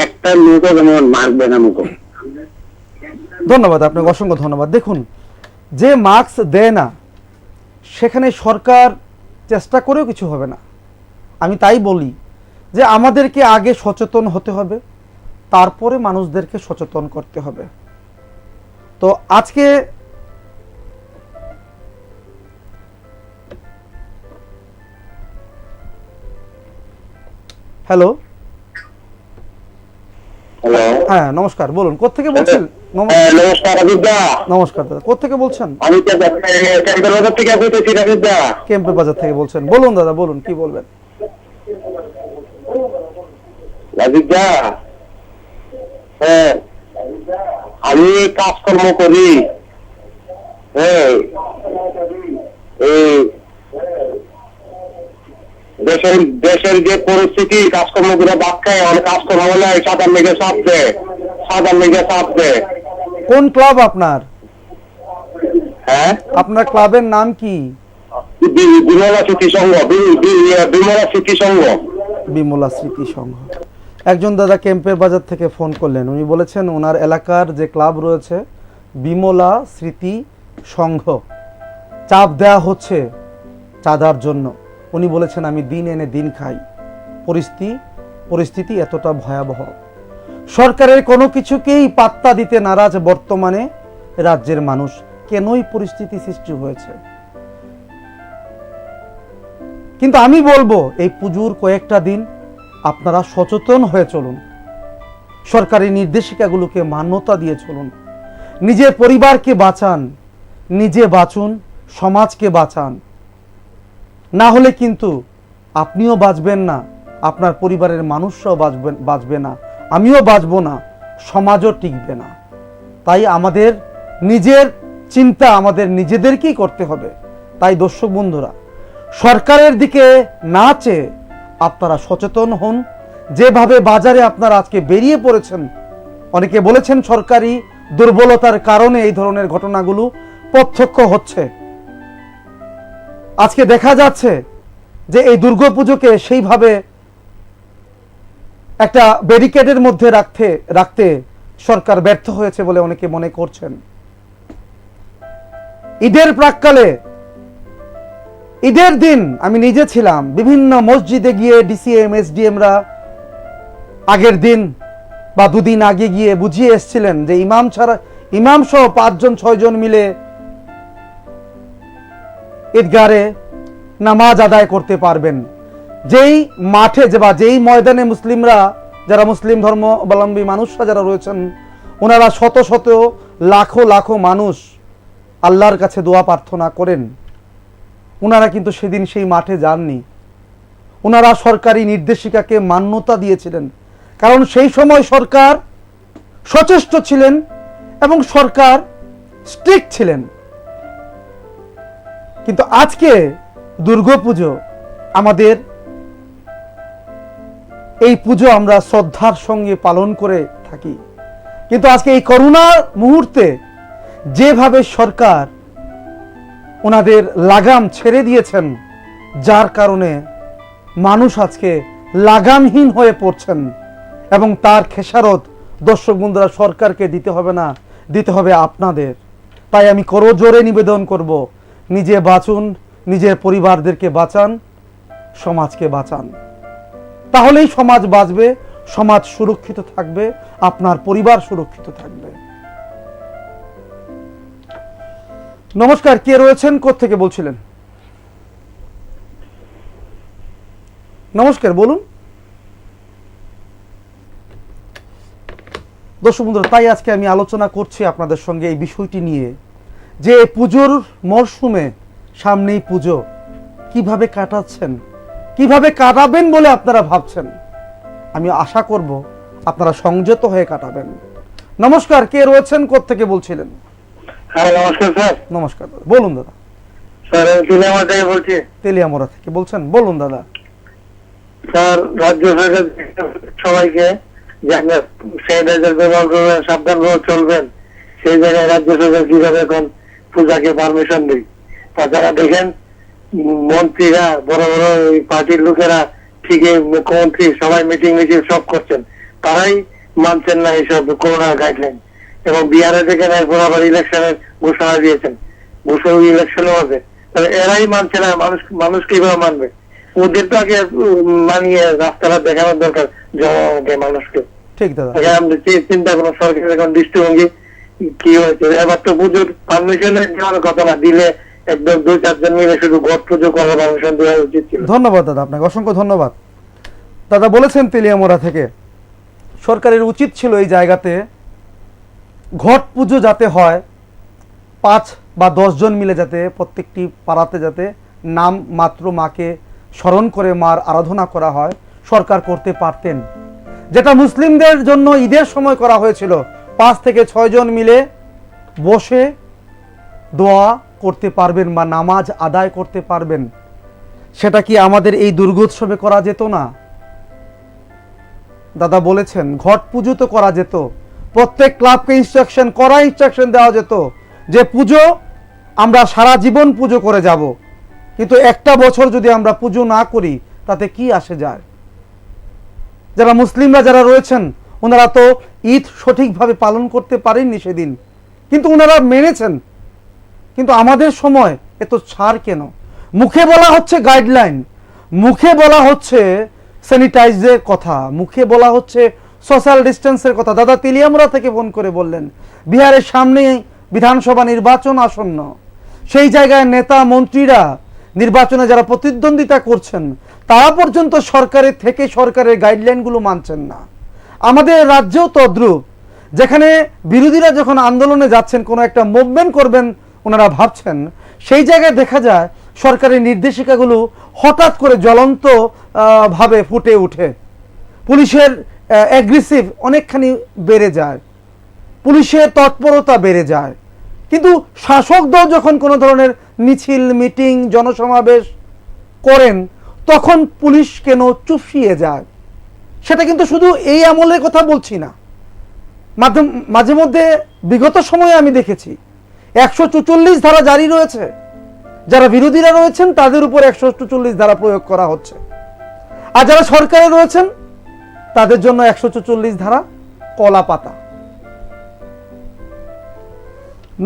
একটা লোক যেমন মারবে না মুখ। ধন্যবাদ আপনাকে, অসংখ্য ধন্যবাদ। দেখুন, যে মাস্ক দেয় না সেখানে সরকার চেষ্টা করেও কিছু হবে না। আমি তাই বলি যে আমাদেরকে আগে সচেতন হতে হবে, তারপরে মানুষদেরকে সচেতন করতে হবে। তো আজকে হ্যালো, হ্যালো, হ্যাঁ নমস্কার, বলুন কোত্থেকে বলছেন? নমস্কার রাজুদা। নমস্কার দাদা, কোত্থেকে বলছেন? আমি ক্যাম্পের বাজার থেকে বলতেছি রাজুদা। ক্যাম্পের বাজার থেকে বলছেন, বলুন দাদা, বলুন কি বলবেন। রাজুদা, হ্যাঁ আমি কাজকর্ম করি, হ্যাঁ এই দেশের যে পরিস্থিতি, কাজকর্ম গুলো বাদ খায়, অনেক কাজকর্ম হলে সাধারণ লেগে চাপ দেয়, সাধারণ লেগে চাপ দেয়। কোন ক্লাব আপনার? হ্যাঁ, আপনার ক্লাবের নাম কি? বিমলা স্মৃতি সংঘ, বিমলা স্মৃতি সংঘ। বিমলা স্মৃতি সংঘ। একজন দাদা ক্যাম্পের বাজার থেকে ফোন করলেন, উনি বলেছেন ওনার এলাকার যে ক্লাব রয়েছে বিমলা স্মৃতি সংঘ, চাপ দেয়া হচ্ছে চাঁদার জন্য। উনি বলেছেন আমি দিন এনে দিন খাই, পরিস্থিতি এতটা ভয়াবহ। সরকারের কোনো কিছুকেই পাত্তা দিতে নারাজ বর্তমানে রাজ্যের মানুষ। কেনই পরিস্থিতি সৃষ্টি হয়েছে? কিন্তু আমি বলবো এই পুজোর কয়েকটা দিন আপনারা সচেতন হয়ে চলুন, সরকারি নির্দেশিকাগুলোকে মান্যতা দিয়ে চলুন, নিজের পরিবারকে বাঁচান, নিজে বাঁচুন, সমাজকে বাঁচান। না হলে কিন্তু আপনিও বাঁচবেন না, আপনার পরিবারের মানুষরাও বাঁচবে না, আমিও বাঁচব না, সমাজও টিকবে না। তাই আমাদের নিজের চিন্তা আমাদের নিজেদেরকেই করতে হবে। তাই দর্শক বন্ধুরা, সরকারের দিকে না চেয়ে আপনারা সচেতন হন। যেভাবে বাজারে আপনারা আজকে বেরিয়ে পড়েছেন, অনেকে বলেছেন সরকারি দুর্বলতার কারণে এই ধরনের ঘটনাগুলো প্রত্যক্ষ হচ্ছে। আজকে দেখা যাচ্ছে যে এই দুর্গাপুজোকে সেইভাবে একটা ব্যারিকেডের মধ্যে রাখতে সরকার ব্যর্থ হয়েছে বলে অনেকে মনে করছেন। ঈদের প্রাক্কালে, ঈদের দিন আমি নিজে ছিলাম, বিভিন্ন মসজিদে গিয়ে ডিসিএম এসডিএমরা আগের দিন বা দুদিন আগে গিয়ে বুঝিয়ে এসেছিলেন যে ইমাম সহ 5-6 জন মিলে ঈদগাহে নামাজ আদায় করতে পারবেন। যেই মাঠে বা যেই ময়দানে মুসলিমরা, যারা মুসলিম ধর্মাবলম্বী মানুষরা যারা রয়েছেন, ওনারা শত শত লাখো লাখো মানুষ আল্লাহর কাছে দোয়া প্রার্থনা করেন, ওনারা কিন্তু সেদিন সেই মাঠে যাননি। ওনারা সরকারি নির্দেশিকাকে মান্যতা দিয়েছিলেন, কারণ সেই সময় সরকার সচেষ্ট ছিলেন এবং সরকার স্ট্রিক্ট ছিলেন। কিন্তু আজকে দুর্গাপুজো, আমাদের এই পুজো আমরা শ্রদ্ধার সঙ্গে পালন করে থাকি, কিন্তু আজকে এই করোনার মুহূর্তে যেভাবে সরকার ওনাদের লাগাম ছেড়ে দিয়েছেন, যার কারণে মানুষ আজকে লাগামহীন হয়ে পড়ছেন, এবং তার খেসারত দর্শক বন্ধুরা সরকারকে দিতে হবে না, দিতে হবে আপনাদের। তাই আমি করজোরে নিবেদন করব, নিজে বাঁচুন, নিজের পরিবারদেরকে বাঁচান, সমাজকে বাঁচান। তাহলেই সমাজ বাঁচবে, সমাজ সুরক্ষিত থাকবে, আপনার পরিবার সুরক্ষিত থাকবে। নমস্কার, কে রয়েছেন, কোত্থেকে বলছিলেন? নমস্কার, বলুন। দর্শক বন্ধুরা, তাই আজকে আমি আলোচনা করছি আপনাদের সঙ্গে এই বিষয়টি নিয়ে, যে পুজোর মরশুমে, সামনেই পুজো, কিভাবে কাটাচ্ছেন, কিভাবে কাটাবেন বলে আপনারা ভাবছেন। আমি আশা করব আপনারা সংযত হয়ে কাটাবেন। নমস্কার, কে রয়েছেন, কোত্থেকে বলছিলেন? হ্যাঁ, নমস্কার স্যার। নমস্কার দাদা, বলুন দাদা। স্যার, আমি তেলিয়ামুড়া থেকে বলছি। তেলিয়ামুড়া থেকে বলছেন, বলুন দাদা। স্যার, রাজ্য সরকার সবাইকে যে আপনার স্যানিটাইজার ব্যবহার করবেন, সাবধানভাবে চলবেন, সেই জায়গায় রাজ্য সরকার কিভাবে এখন পূজাকে পারমিশন দেয়। তাছাড়া দেখেন, মন্ত্রীরা, বড় বড় পার্টির লোকেরা, ঠিকই মুখ্যমন্ত্রী সবাই মিটিং সব করছেন, তারাই মানছেন না এইসব করোনা গাইডলাইন। এবং বিহারে দেখেন এরপর আবার ইলেকশনের ঘোষণা দিয়েছেন, ইলেকশনও হবে, তাহলে এরাই মানছে না, মানুষ কিভাবে মানবে? ওদের তো আগে মানিয়ে রাস্তাটা দেখানোর দরকার জনগণকে, মানুষকে। ঠিক দাদা, আমরা চিন্তা করুন সরকারের এখন দৃষ্টিভঙ্গি কি হয়েছে। এবার তো পুজোর পারমিশনের দেওয়ার কথা না, দিলে একদম 2-4 জন মিলে শুধু ঘট পুজো করার পারমিশন দেওয়া উচিত ছিল। ধন্যবাদ দাদা, আপনাকে অসংখ্য ধন্যবাদ। দাদা বলেছেন তেলিয়ামুড়া থেকে, সরকারের উচিত ছিল এই জায়গাতে ঘট পুজো যাতে হয় 5 বা 10 জন মিলে, যাতে প্রত্যেকটি পাড়াতে যাতে নাম মাত্র মাকে স্মরণ করে মার আরাধনা করা হয়, সরকার করতে পারতেন। যেটা মুসলিমদের জন্য ঈদের সময় করা হয়েছিল, 5 থেকে 6 জন মিলে বসে দোয়া করতে পারবেন বা নামাজ আদায় করতে পারবেন। সেটা কি আমাদের এই দুর্গোৎসবে করা যেত না? দাদা বলেছেন ঘট পুজো তো করা যেত, প্রত্যেক ক্লাবকে ইনস্ট্রাকশন দেওয়া যেত যে পুজো আমরা সারা জীবন পুজো করে যাব, কিন্তু একটা বছর যদি আমরা পুজো না করি তাতে কি আসে যায়? যারা মুসলিমরা যারা রয়েছেন, ওনারা তো ঈদ সঠিকভাবে পালন করতে পারেননি সেদিন, কিন্তু ওনারা মেনেছেন। কিন্তু আমাদের সময় এত ছাড় কেন? মুখে বলা হচ্ছে গাইডলাইন, মুখে বলা হচ্ছে স্যানিটাইজের কথা, মুখে বলা হচ্ছে সোশ্যাল ডিস্টেন্সের কথা। দাদা তেলিয়ামুড়া থেকে ফোন করে বললেন বিহারের সামনে বিধানসভা নির্বাচন আসন্ন, সেই জায়গায় নেতা মন্ত্রীরা নির্বাচনে যারা প্রতিদ্বন্দ্বিতা করছেন, তারা পর্যন্ত সরকারের থেকে সরকারের গাইডলাইনগুলো মানছেন না। আমাদের রাজ্যেও তদ্রূপ, যেখানে বিরোধীরা যখন আন্দোলনে যাচ্ছেন, কোনো একটা মুভমেন্ট করবেন ওনারা ভাবছেন, সেই জায়গায় দেখা যায় সরকারের নির্দেশিকাগুলো হঠাৎ করে জ্বলন্ত ভাবে ফুটে ওঠে। পুলিশের অ্যাগ্রেসিভ অনেকখানি বেড়ে যায়, পুলিশের তৎপরতা বেড়ে যায়। কিন্তু শাসক দল যখন কোনো ধরনের মিছিল, মিটিং, জনসমাবেশ করেন, তখন পুলিশ কেন চুপসিয়ে যায়? সেটা কিন্তু শুধু এই আমলের কথা বলছি না, মাঝে মধ্যে বিগত সময়ে আমি দেখেছি 144 ধারা জারি রয়েছে, যারা বিরোধীরা রয়েছেন তাদের উপর 144 ধারা প্রয়োগ করা হচ্ছে, আর যারা সরকারে রয়েছেন তাদের জন্য 144 ধারা কলা পাতা।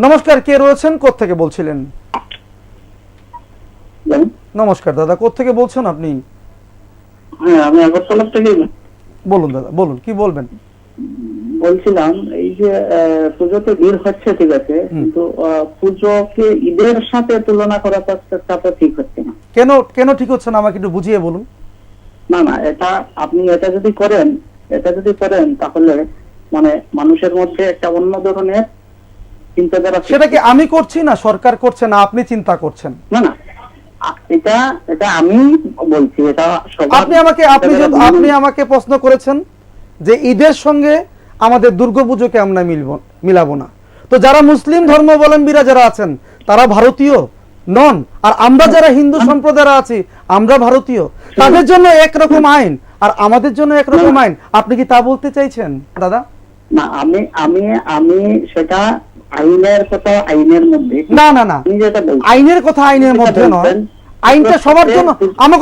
নমস্কার, কে রয়েছেন, কোত্থেকে বলছিলেন? নমস্কার দাদা, কোত্থেকে বলছেন আপনি? হ্যাঁ, আমি আগরতলা থেকে বলুন দাদা, বলুন, কি বলবেন? বলছিলাম, এই যে পুজোতে ভিড় হচ্ছে ঠিক আছে, কিন্তু পুজোকে ঈদের সাথে তুলনা করা তো ঠিক হচ্ছে না। কেন কেন ঠিক হচ্ছে না আমাকে একটু বুঝিয়ে বলুন। না না, আপনি এটা যদি করেন তাহলে মানে মানুষের মধ্যে একটা অন্য ধরনের চিন্তাধারা। সেটা কি আমি করছি না সরকার করছে না আপনি চিন্তা করছেন? না না, এটা আমি বলছি, এটা আপনি আমাকে প্রশ্ন করেছেন যে ঈদের সঙ্গে আমাদের দুর্গাপুজোকে আমরা মিলাবো না। তো যারা মুসলিম ধর্মাবলম্বীরা যারা আছেন তারা ভারতীয় নন, আর আমরা যারা হিন্দু সম্প্রদায়ের আছি আমরা ভারতীয়। তাদের জন্য একরকম আইন আর আমাদের জন্য একরকম আইন, আপনি কি তা বলতে চাইছেন দাদা? না, আমি সেটা আইনের কথা আইনের মধ্যে। না না না, আইনের কথা আইনের মধ্যে নয়, আইনটা সবার জন্য। আমার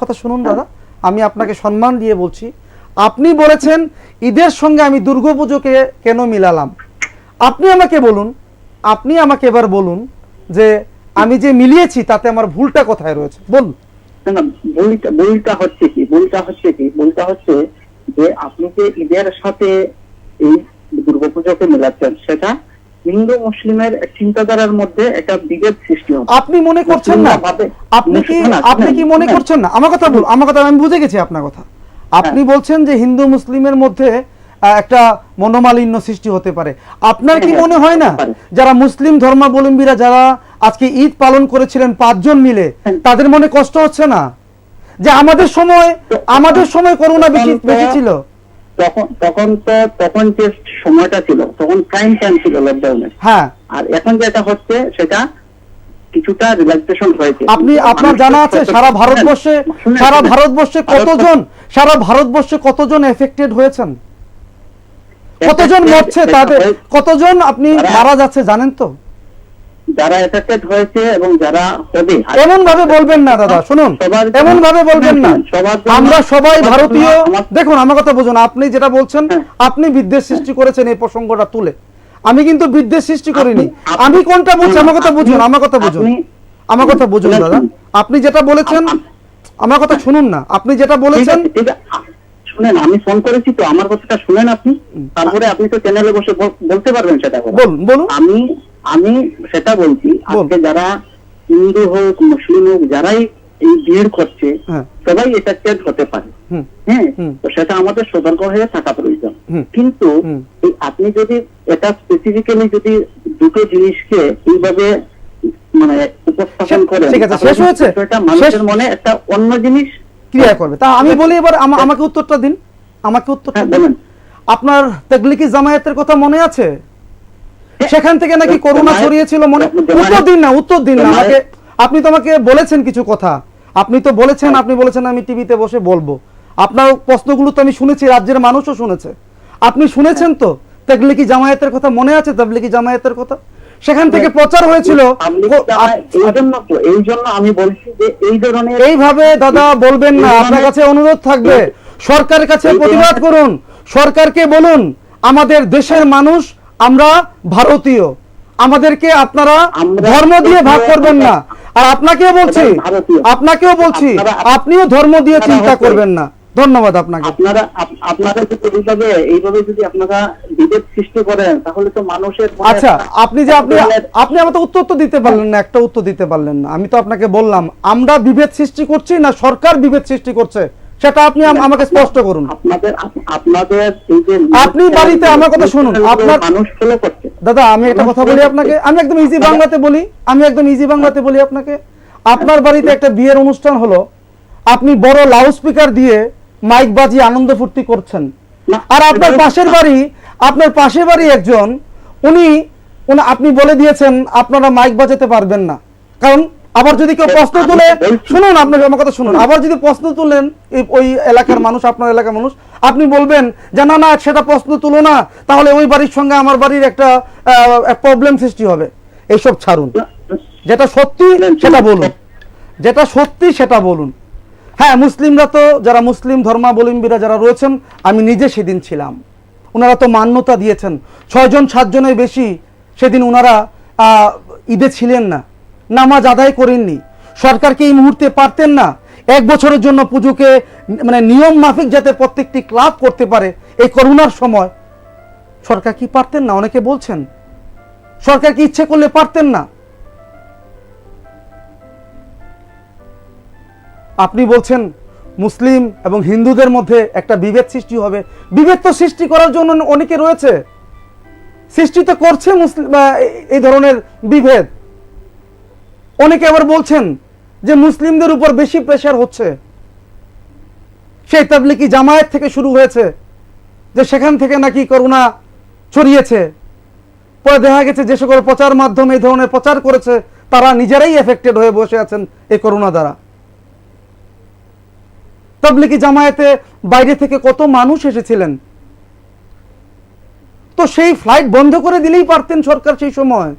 কথা শুনুন দাদা, আমি আপনাকে সম্মান দিয়ে বলছি। আপনি বলেছেন ঈদের সঙ্গে আমি দুর্গাপুজোকে কেন মিলালাম। আপনি আমাকে এবার বলুন যে আমি যে মিলিয়েছি তাতে আমার ভুলটা কোথায় রয়েছে বলুন। না, ভুলটা হচ্ছে যে আপনি যে ঈদের সাথে এই দুর্গাপুজোকে মিলাচ্ছেন, সেটা হিন্দু মুসলিমের চিন্তাধারার মধ্যে একটা বিভেদ সৃষ্টি হবে। আপনি মনে করছেন না? আপনি কি মনে করছেন না? আমার কথা আমি বুঝে গেছি আপনার কথা। আপনি বলছেন যে হিন্দু মুসলিমের মধ্যে একটা মনোমালিন্য সৃষ্টি হতে পারে। আপনার কি মনে হয় না যারা মুসলিম ধর্মাবলম্বীরা যারা আজকে ঈদ পালন করেছিলেন 5 জন মিলে, তাদের মনে কষ্ট হচ্ছে না যে আমাদের সময় করোনা বেশি ছিল? তখন যে সময়টা ছিল তখন প্রাইম টাইম ছিল লকডাউনে। হ্যাঁ, আর এখন যেটা হচ্ছে সেটা কিছুটা রিল্যাক্সেশন হয়েছে। আপনার জানা আছে সারা ভারতবর্ষে কতজন এফেক্টেড হয়েছেন, কতজন মরছে, তাদের কতজন আপনি মারা যাচ্ছে জানেন তো? যারা এফেক্টেড হয়েছে এবং যারা হবে। এমন ভাবে বলবেন না দাদা, শুনুন, এমন ভাবে বলবেন না। আমরা সবাই ভারতীয়। দেখুন আমার কথা বুঝুন, আপনি যেটা বলছেন আপনি বিদ্বেষ সৃষ্টি করেছেন এই প্রসঙ্গটা তুলে। আমি কিন্তু বিদ্বেষ সৃষ্টি করিনি। আমি কোনটা বলছি আমার কথা বুঝুন দাদা। আপনি যেটা বলেছেন আমার কথা শুনুন না, আপনি যেটা বলেছেন শুনেন, আমি ফোন করেছি তো, আমার কথাটা শুনেন আপনি, তারপরে আপনি তো চ্যানেলে বসে বলতে পারবেন সেটা। বলুন। আমি সেটা বলছি, আজকে যারা হিন্দু হোক মুসলিম হোক যারাই এই ভিড় করছে সবাই এফেক্টেড হতে পারে। হ্যাঁ, তো সেটা আমাদের সতর্ক হয়ে থাকা প্রয়োজন। কিন্তু আপনি যদি এটা স্পেসিফিক্যালি যদি দুটো জিনিসকে এইভাবে মানে উপস্থাপন করেন, শেষ হয়েছে, মানুষের মনে একটা অন্য জিনিস ক্রিয়া করবে। তা আমি বলি এবার আমাকে উত্তরটা দিন। বলেন। আপনার তাবলিগি জামায়াতের কথা মনে আছে? সেখান থেকে নাকি করোনা ছড়িয়েছিল উত্তর দিন না আমাকে। আপনি তো আমাকে বলেছেন কিছু কথা, আপনি বলেছেন আমি টিভিতে বসে বলবো। আপনার প্রশ্নগুলো তো আমি শুনেছি, রাজ্যের মানুষও শুনেছে। আপনি শুনেছেন তো তাবলিগি জামায়াতের কথা মনে আছে? তাবলিগি জামায়াতের কথা সেখান থেকে প্রচার হয়েছিল। এই জন্য আমি বলছি যে এই ধরনের এইভাবে দাদা বলবেন না। আপনার কাছে অনুরোধ থাকবে, সরকারের কাছে প্রতিবাদ করুন, সরকারকে বলুন আমাদের দেশের মানুষ আমরা ভারতীয়, আমাদেরকে আপনারা ধর্ম দিয়ে ভাগ করবেন না। আর আপনাকেও বলছি আপনিও ধর্ম দিয়ে চিন্তা করবেন না। ধন্যবাদ আপনাকে। আপনারা যদি এইভাবে যদি আপনারা বিভেদ সৃষ্টি করেন তাহলে তো মানুষের। আচ্ছা, আপনি আমাকে উত্তর তো দিতে পারলেন না, একটা উত্তর দিতে পারলেন না। আমি তো আপনাকে বললাম আমরা বিভেদ সৃষ্টি করছি না সরকার বিভেদ সৃষ্টি করছে, সেটা আপনি আমাকে স্পষ্ট করুন। আপনি বাড়িতে আমার কথা শুনুন, আপনার দাদা আমি একটা কথা বলি আপনাকে, আমি একদম ইজি বাংলাতে বলি আপনাকে। আপনার বাড়িতে একটা বিয়ের অনুষ্ঠান হলো, আপনি বড় লাউড স্পিকার দিয়ে মাইক বাজিয়ে আনন্দ ফুর্তি করছেন, আর আপনার পাশের বাড়ি একজন উনি আপনি বলে দিয়েছেন আপনারা মাইক বাজাতে পারবেন না, কারণ আবার যদি কেউ প্রশ্ন তুলে, শুনুন আপনার আমার কথা শুনুন, আবার যদি প্রশ্ন তুলেন ওই এলাকার মানুষ, আপনার এলাকার মানুষ, আপনি বলবেন যে না না সেটা প্রশ্ন তুলো না, তাহলে ওই বাড়ির সঙ্গে আমার বাড়ির একটা প্রবলেম সৃষ্টি হবে। এইসব ছাড়ুন, যেটা সত্যি সেটা বলুন। হ্যাঁ, মুসলিমরা তো যারা মুসলিম ধর্মাবলম্বীরা যারা রয়েছেন, আমি নিজে সেদিন ছিলাম, ওনারা তো মান্যতা দিয়েছেন। 6 জন 7 জনের বেশি সেদিন ওনারা ঈদে ছিলেন না, নামাজ আদায় করেননি। সরকারকে এই মুহূর্তে পারতেন না 1 বছরের জন্য পুজোকে মানে নিয়ম মাফিক যাতে প্রত্যেকটি ক্লাব করতে পারে এই করোনার সময়, সরকার কি পারতেন না? অনেকে বলছেন সরকার কি ইচ্ছে করলে পারতেন না? আপনি বলছেন মুসলিম এবং হিন্দুদের মধ্যে একটা বিভেদ সৃষ্টি হবে। বিভেদ তো সৃষ্টি করার জন্য অনেকে রয়েছে, সৃষ্টি তো করছে মুসলিম এই ধরনের বিভেদ। অনেকে আবার বলছেন যে মুসলিমদের উপর বেশি প্রেশার হচ্ছে, সেই তাবলিগি জামায়াত থেকে শুরু হয়েছে, যে সেখান থেকে নাকি করোনা ছড়িয়েছে। পরে দেখা গেছে যে সকল প্রচার মাধ্যম এই ধরনের প্রচার করেছে তারা নিজেরাই এফেক্টেড হয়ে বসে আছেন এই করোনা দ্বারা। তাবলিগি জামায়াতে বাইরে থেকে কত মানুষ এসেছিলেন, তো সেই ফ্লাইট বন্ধ করে দিলেই পারতেন সরকার সেই সময়,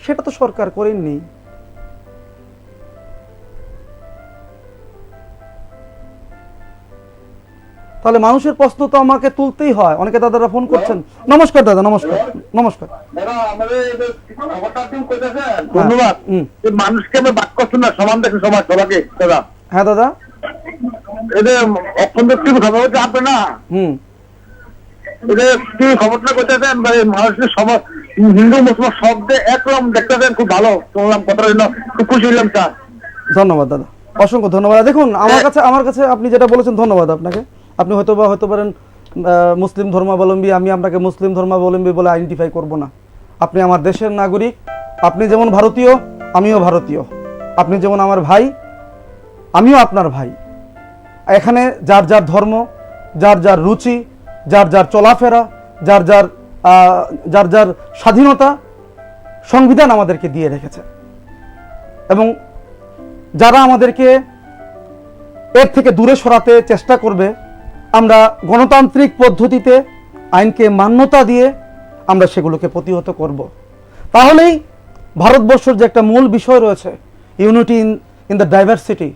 সেটা তো সরকার করেননি। তাহলে মানুষের প্রশ্ন তো আমাকে তুলতেই হয়। অনেকে দাদারা ফোন করছেন। নমস্কার দাদা, নমস্কার। নমস্কার। ধন্যবাদ। মানুষকে আমি বাদ করছেন না, সমান দেখে সমাজ সবাইকে দাদা। হ্যাঁ দাদা, এদের অত্যন্ত খবর হচ্ছে আপনি না, এদের কি খবরটা করতেছেন মানুষের সমাজ হিন্দু মুসলমান শব্দে একরকম দেখতেছেন, খুব ভালো শুনলাম, কথাটা জন্য খুব খুশি হইলাম স্যার। ধন্যবাদ দাদা, অসংখ্য ধন্যবাদ। দেখুন আমার কাছে আপনি যেটা বলেছেন, ধন্যবাদ আপনাকে। আপনি হয়তো পারেন মুসলিম ধর্মাবলম্বী, আমি আপনাকে মুসলিম ধর্মাবলম্বী বলে আইডেন্টিফাই করব না। আপনি আমার দেশের নাগরিক, আপনি যেমন ভারতীয় আমিও ভারতীয়, আপনি যেমন আমার ভাই আমিও আপনার ভাই। এখানে যার যার ধর্ম, যার যার রুচি, যার যার চলাফেরা, যার যার স্বাধীনতা সংবিধান আমাদেরকে দিয়ে রেখেছে, এবং যারা আমাদেরকে এর থেকে দূরে সরাতে চেষ্টা করবে, আমরা গণতান্ত্রিক পদ্ধতিতে আইনকে মান্যতা দিয়ে আমরা সেগুলোকে প্রতিহত করব। তাহলেই ভারতবর্ষের যে একটা মূল বিষয় রয়েছে, ইউনিটি ইন দ্য ডাইভার্সিটি,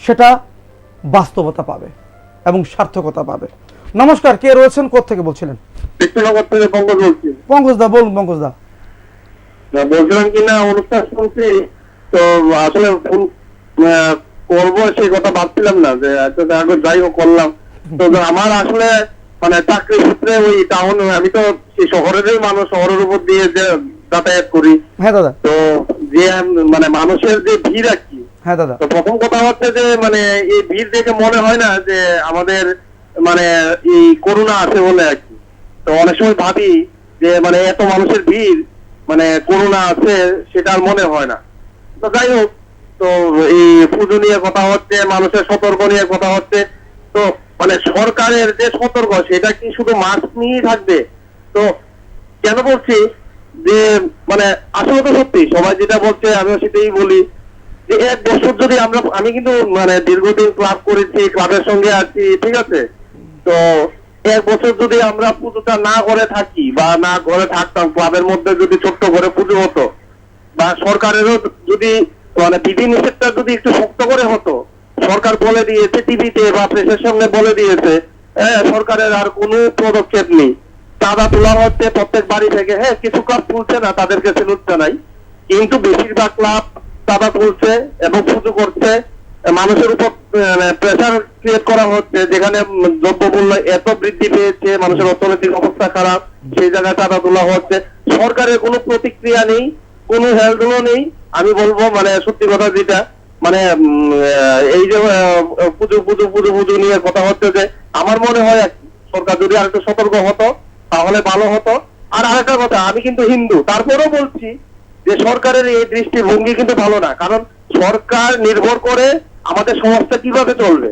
সেটা বাস্তবতা পাবে এবং সার্থকতা পাবে। নমস্কার, কে রয়েছেন, কোত্থেকে বলছিলেন? পঙ্কজ দা, বলুন পঙ্কজ দা। বলছিলাম কিনা অনুষ্ঠান শুনছি, তো আসলে করবো সেই কথা ভাবছিলাম না, যে আগে যাই হোক করলাম। তো আমার আসলে মানে চাকরি সূত্রে ওই টাউন, আমি তো সেই শহরেরই মানুষ, শহরের উপর দিয়ে যে যাতায়াত করি। হ্যাঁ দাদা। তো যে মানে মানুষের যে ভিড় আর কি। হ্যাঁ দাদা। তো প্রথম কথা হচ্ছে যে মানে এই ভিড় দেখে মনে হয় না যে আমাদের মানে এই করোনা আছে বলে আর কি। তো অনেক সময় ভাবি যে মানে এত মানুষের ভিড়, মানে করোনা আছে সেটা আর মনে হয় না। তো যাই হোক, তো এই পুজো নিয়ে কথা হচ্ছে, মানুষের সতর্ক নিয়ে কথা হচ্ছে। তো মানে সরকারের যে সতর্ক, সেটা কি শুধু মাস্ক নিয়েই থাকবে? তো কেন বলছি যে মানে আসলে তো সত্যি সবাই যেটা বলছে আমিও সেটাই বলি, যে এক বছর যদি আমি কিন্তু মানে দীর্ঘদিন ক্লাব করেছি, ক্লাবের সঙ্গে আছি, ঠিক আছে। তো এক বছর যদি আমরা পুজোটা না করে থাকি বা না করে থাকতাম, ক্লাবের মধ্যে যদি ছোট্ট করে পুজো হতো, বা সরকারেরও যদি মানে বিধি নিষেধটা যদি একটু শক্ত করে হতো, সরকার বলে দিয়েছে টিভিতে বা প্রেসের সঙ্গে বলে দিয়েছে, সরকারের আর কোনো পদক্ষেপ নেই, চাঁদা তোলা হচ্ছে প্রত্যেক বাড়ি থেকে। হ্যাঁ, কিছু ক্লাব তুলছে না, তাদেরকে সেলুট জানাই, কিন্তু বেশিরভাগ ক্লাব চাঁদা তুলছে এবং পুজো করছে। মানুষের উপর প্রেশার ক্রিয়েট করা হচ্ছে, যেখানে দ্রব্যমূল্য এত বৃদ্ধি পেয়েছে, মানুষের অর্থনৈতিক অবস্থা খারাপ, সেই জায়গায় চাঁদা তোলা হচ্ছে। সরকারের কোনো প্রতিক্রিয়া নেই, কোনো হেলদোলও নেই। আমি বলবো মানে সত্যি কথা যেটা, মানে এই যে পুজো পুজো পুজো পুজো নিয়ে কথা হচ্ছে, যে আমার মনে হয় সরকার যদি আর একটু সতর্ক হতো তাহলে ভালো হতো। আর আরেকটা কথা, আমি কিন্তু হিন্দু, তারপরেও বলছি যে সরকারের এই দৃষ্টিভঙ্গি কিন্তু ভালো না। কারণ সরকার নির্ভর করে আমাদের সমাজটা কিভাবে চলবে।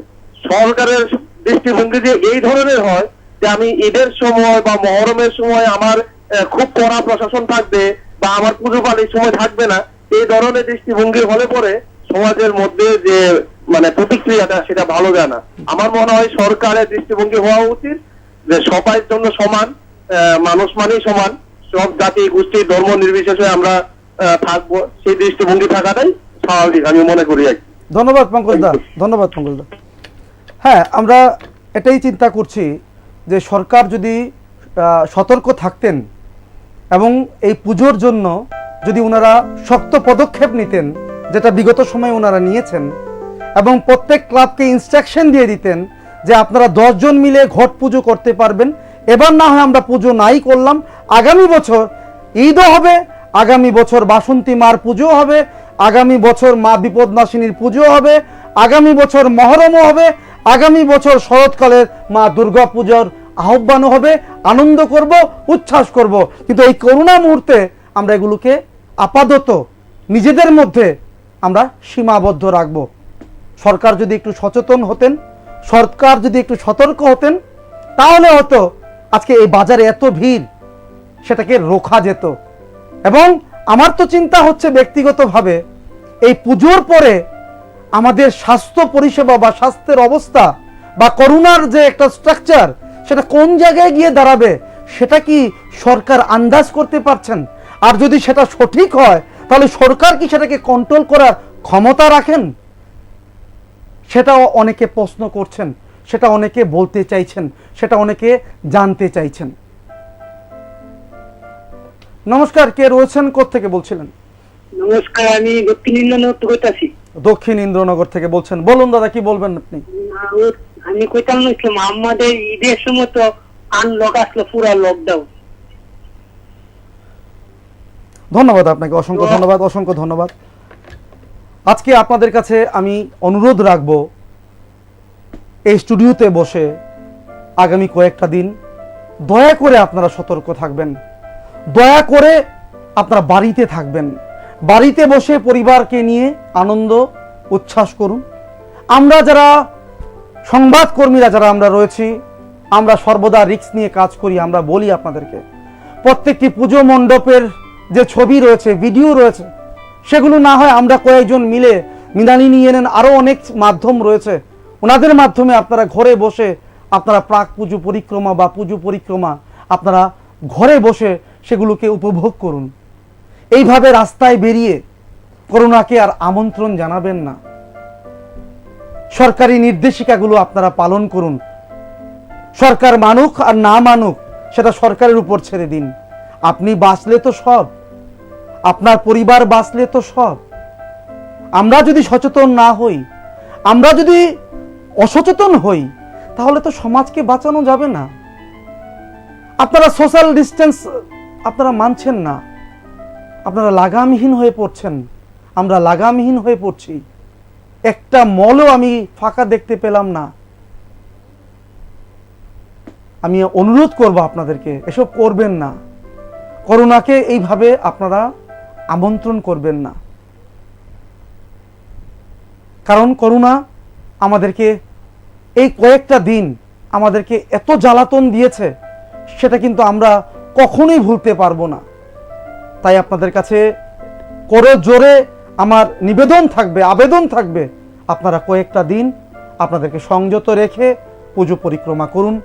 সরকারের দৃষ্টিভঙ্গি যে এই ধরনের হয় যে আমি ঈদের সময় বা মহরমের সময় আমার খুব কড়া প্রশাসন থাকবে বা আমার পুজো পালির সময় থাকবে না, এই ধরনের দৃষ্টিভঙ্গি হলে পরে সমাজের মধ্যে যে মানে প্রতিক্রিয়াটা সেটা ভালো যায় না। আমার মনে হয় সরকারের দৃষ্টিভঙ্গি হওয়া উচিত যে সবার জন্য সমান, মানুষ মানেই সমান, সব জাতি গোষ্ঠী ধর্ম নির্বিশেষে আমরা থাকবো, সেই দৃষ্টিভঙ্গি থাকাটাই স্বাভাবিক আমি মনে করি আর কি। ধন্যবাদ পঙ্কজ দা, ধন্যবাদ পঙ্কজ দা। হ্যাঁ, আমরা এটাই চিন্তা করছি যে সরকার যদি সতর্ক থাকতেন এবং এই পুজোর জন্য যদি ওনারা শক্ত পদক্ষেপ নিতেন, যেটা বিগত সময়ে ওনারা নিয়েছেন, এবং প্রত্যেক ক্লাবকে ইনস্ট্রাকশন দিয়ে দিতেন যে আপনারা 10 জন মিলে ঘট পুজো করতে পারবেন, এবার না হয় আমরা পুজো নাই করলাম, আগামী বছর ঈদও হবে, আগামী বছর বাসন্তী মার পুজো হবে, আগামী বছর মা বিপদনাশিনীর পুজো হবে, আগামী বছর মহরমও হবে, আগামী বছর শরৎকালের মা দুর্গা পূজার আহ্বানও হবে, আনন্দ করব, উচ্ছ্বাস করব। কিন্তু এই করোনা মুহূর্তে আমরা এগুলোকে আপাতত নিজেদের মধ্যে আমরা সীমাবদ্ধ রাখব। সরকার যদি একটু সচেতন হতেন, সরকার যদি একটু সতর্ক হতেন, তাহলে হয়তো আজকে এই বাজারে এত ভিড় সেটাকে রোখা যেত। এবং আমার তো চিন্তা হচ্ছে ব্যক্তিগতভাবে, এই পুজোর পরে আমাদের স্বাস্থ্য পরিষেবা বা স্বাস্থ্যের অবস্থা বা করোনার যে একটা স্ট্রাকচার, সেটা কোন জায়গায় গিয়ে দাঁড়াবে সেটা কি সরকার আন্দাজ করতে পারছেন? আর যদি সেটা সঠিক হয়, তাহলে সরকার কি সেটাকে কন্ট্রোল করার ক্ষমতা রাখেন? সেটাও অনেকে প্রশ্ন করছেন, সেটা অনেকে বলতে চাইছেন, সেটা অনেকে জানতে চাইছেন। নমস্কার, কে রয়েছেন, কোত্থেকে বলছিলেন? নমস্কার, আমি দক্ষিণ ইন্দ্রনগর থেকে কইতাছি। দক্ষিণ ইন্দ্রনগর থেকে বলছেন, বলুন দাদা, কি বলবেন আপনি? আমি কইতাম ইসলাম আমাদের ঈদের সময় তো আনলক আসলো, পুরা লকডাউন। ধন্যবাদ আপনাকে, অসংখ্য ধন্যবাদ, অসংখ্য ধন্যবাদ। আজকে আপনাদের কাছে আমি অনুরোধ রাখব, এই স্টুডিওতে বসে আগামী কয়েকটা দিন দয়া করে আপনারা সতর্ক থাকবেন, দয়া করে আপনারা বাড়িতে থাকবেন, বাড়িতে বসে পরিবারকে নিয়ে আনন্দ উচ্ছ্বাস করুন। আমরা যারা সংবাদকর্মীরা যারা আমরা রয়েছি, আমরা সর্বদা রিস্ক নিয়ে কাজ করি। আমরা বলি আপনাদেরকে, প্রত্যেকটি পুজো মণ্ডপের যে ছবি রয়েছে, ভিডিও রয়েছে, সেগুলো না হয় আমরা কয়েকজন মিলে মৃণালিনী নিয়ে নেন, আরও অনেক মাধ্যম রয়েছে, ওনাদের মাধ্যমে আপনারা ঘরে বসে আপনারা প্রাক পুজো পরিক্রমা বা পুজো পরিক্রমা আপনারা ঘরে বসে সেগুলোকে উপভোগ করুন। এইভাবে রাস্তায় বেরিয়ে করোনাকে আর আমন্ত্রণ জানাবেন না। সরকারি নির্দেশিকাগুলো আপনারা পালন করুন। সরকার মানুক আর না মানুক সেটা সরকারের উপর ছেড়ে দিন। আপনি বাঁচলে তো সব, আপনার পরিবার বাঁচলে তো সব। আমরা যদি সচেতন না হই, আমরা যদি অসচেতন হই, তাহলে তো সমাজকে বাঁচানো যাবে না। আপনারা সোশ্যাল ডিস্টেন্স আপনারা মানছেন না, আপনারা লাগামহীন হয়ে পড়ছেন, আমরা লাগামহীন হয়ে পড়ছি। একটা মলও আমি ফাঁকা দেখতে পেলাম না। আমি অনুরোধ করব আপনাদেরকে, এসব করবেন না। করোনাকে এইভাবে আপনারা আমন্ত্রণ করবেন না, কারণ করোনা আমাদেরকে এই কয়েকটা দিন আমাদেরকে এত জ্বালাতন দিয়েছে, সেটা কিন্তু আমরা কখনোই ভুলতে পারবো না। তাই আপনাদের কাছে করে জোরে আমার নিবেদন থাকবে, আবেদন থাকবে, আপনারা কয়েকটা দিন আপনাদেরকে সংযত রেখে পুজো পরিক্রমা করুন।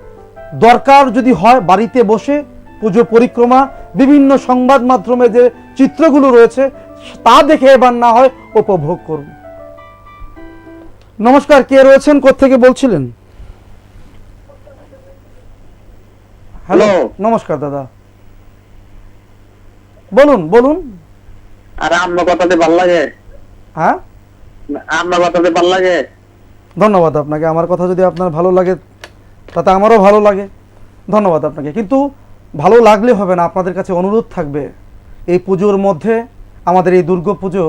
দরকার যদি হয় বাড়িতে বসে পুজো পরিক্রমা, বিভিন্ন সংবাদ মাধ্যমে যে চিত্রগুলো রয়েছে তা দেখে এবার না হয় উপভোগ করুন। নমস্কার, কে রয়েছেন, কোত্থেকে বলছিলেন? হ্যালো, নমস্কার দাদা, বলুন বলুন। আরে আপনার কথাতে ভাল লাগে। হ্যাঁ, আপনার কথাতে ভাল লাগে। ধন্যবাদ আপনাকে। আমার কথা যদি আপনার ভালো লাগে তাতে আমারও ভালো লাগে, ধন্যবাদ আপনাকে। কিন্তু ভালো লাগলে হবে না, আপনাদের কাছে অনুরোধ থাকবে, এই পুজোর মধ্যে আমাদের এই দুর্গা পুজো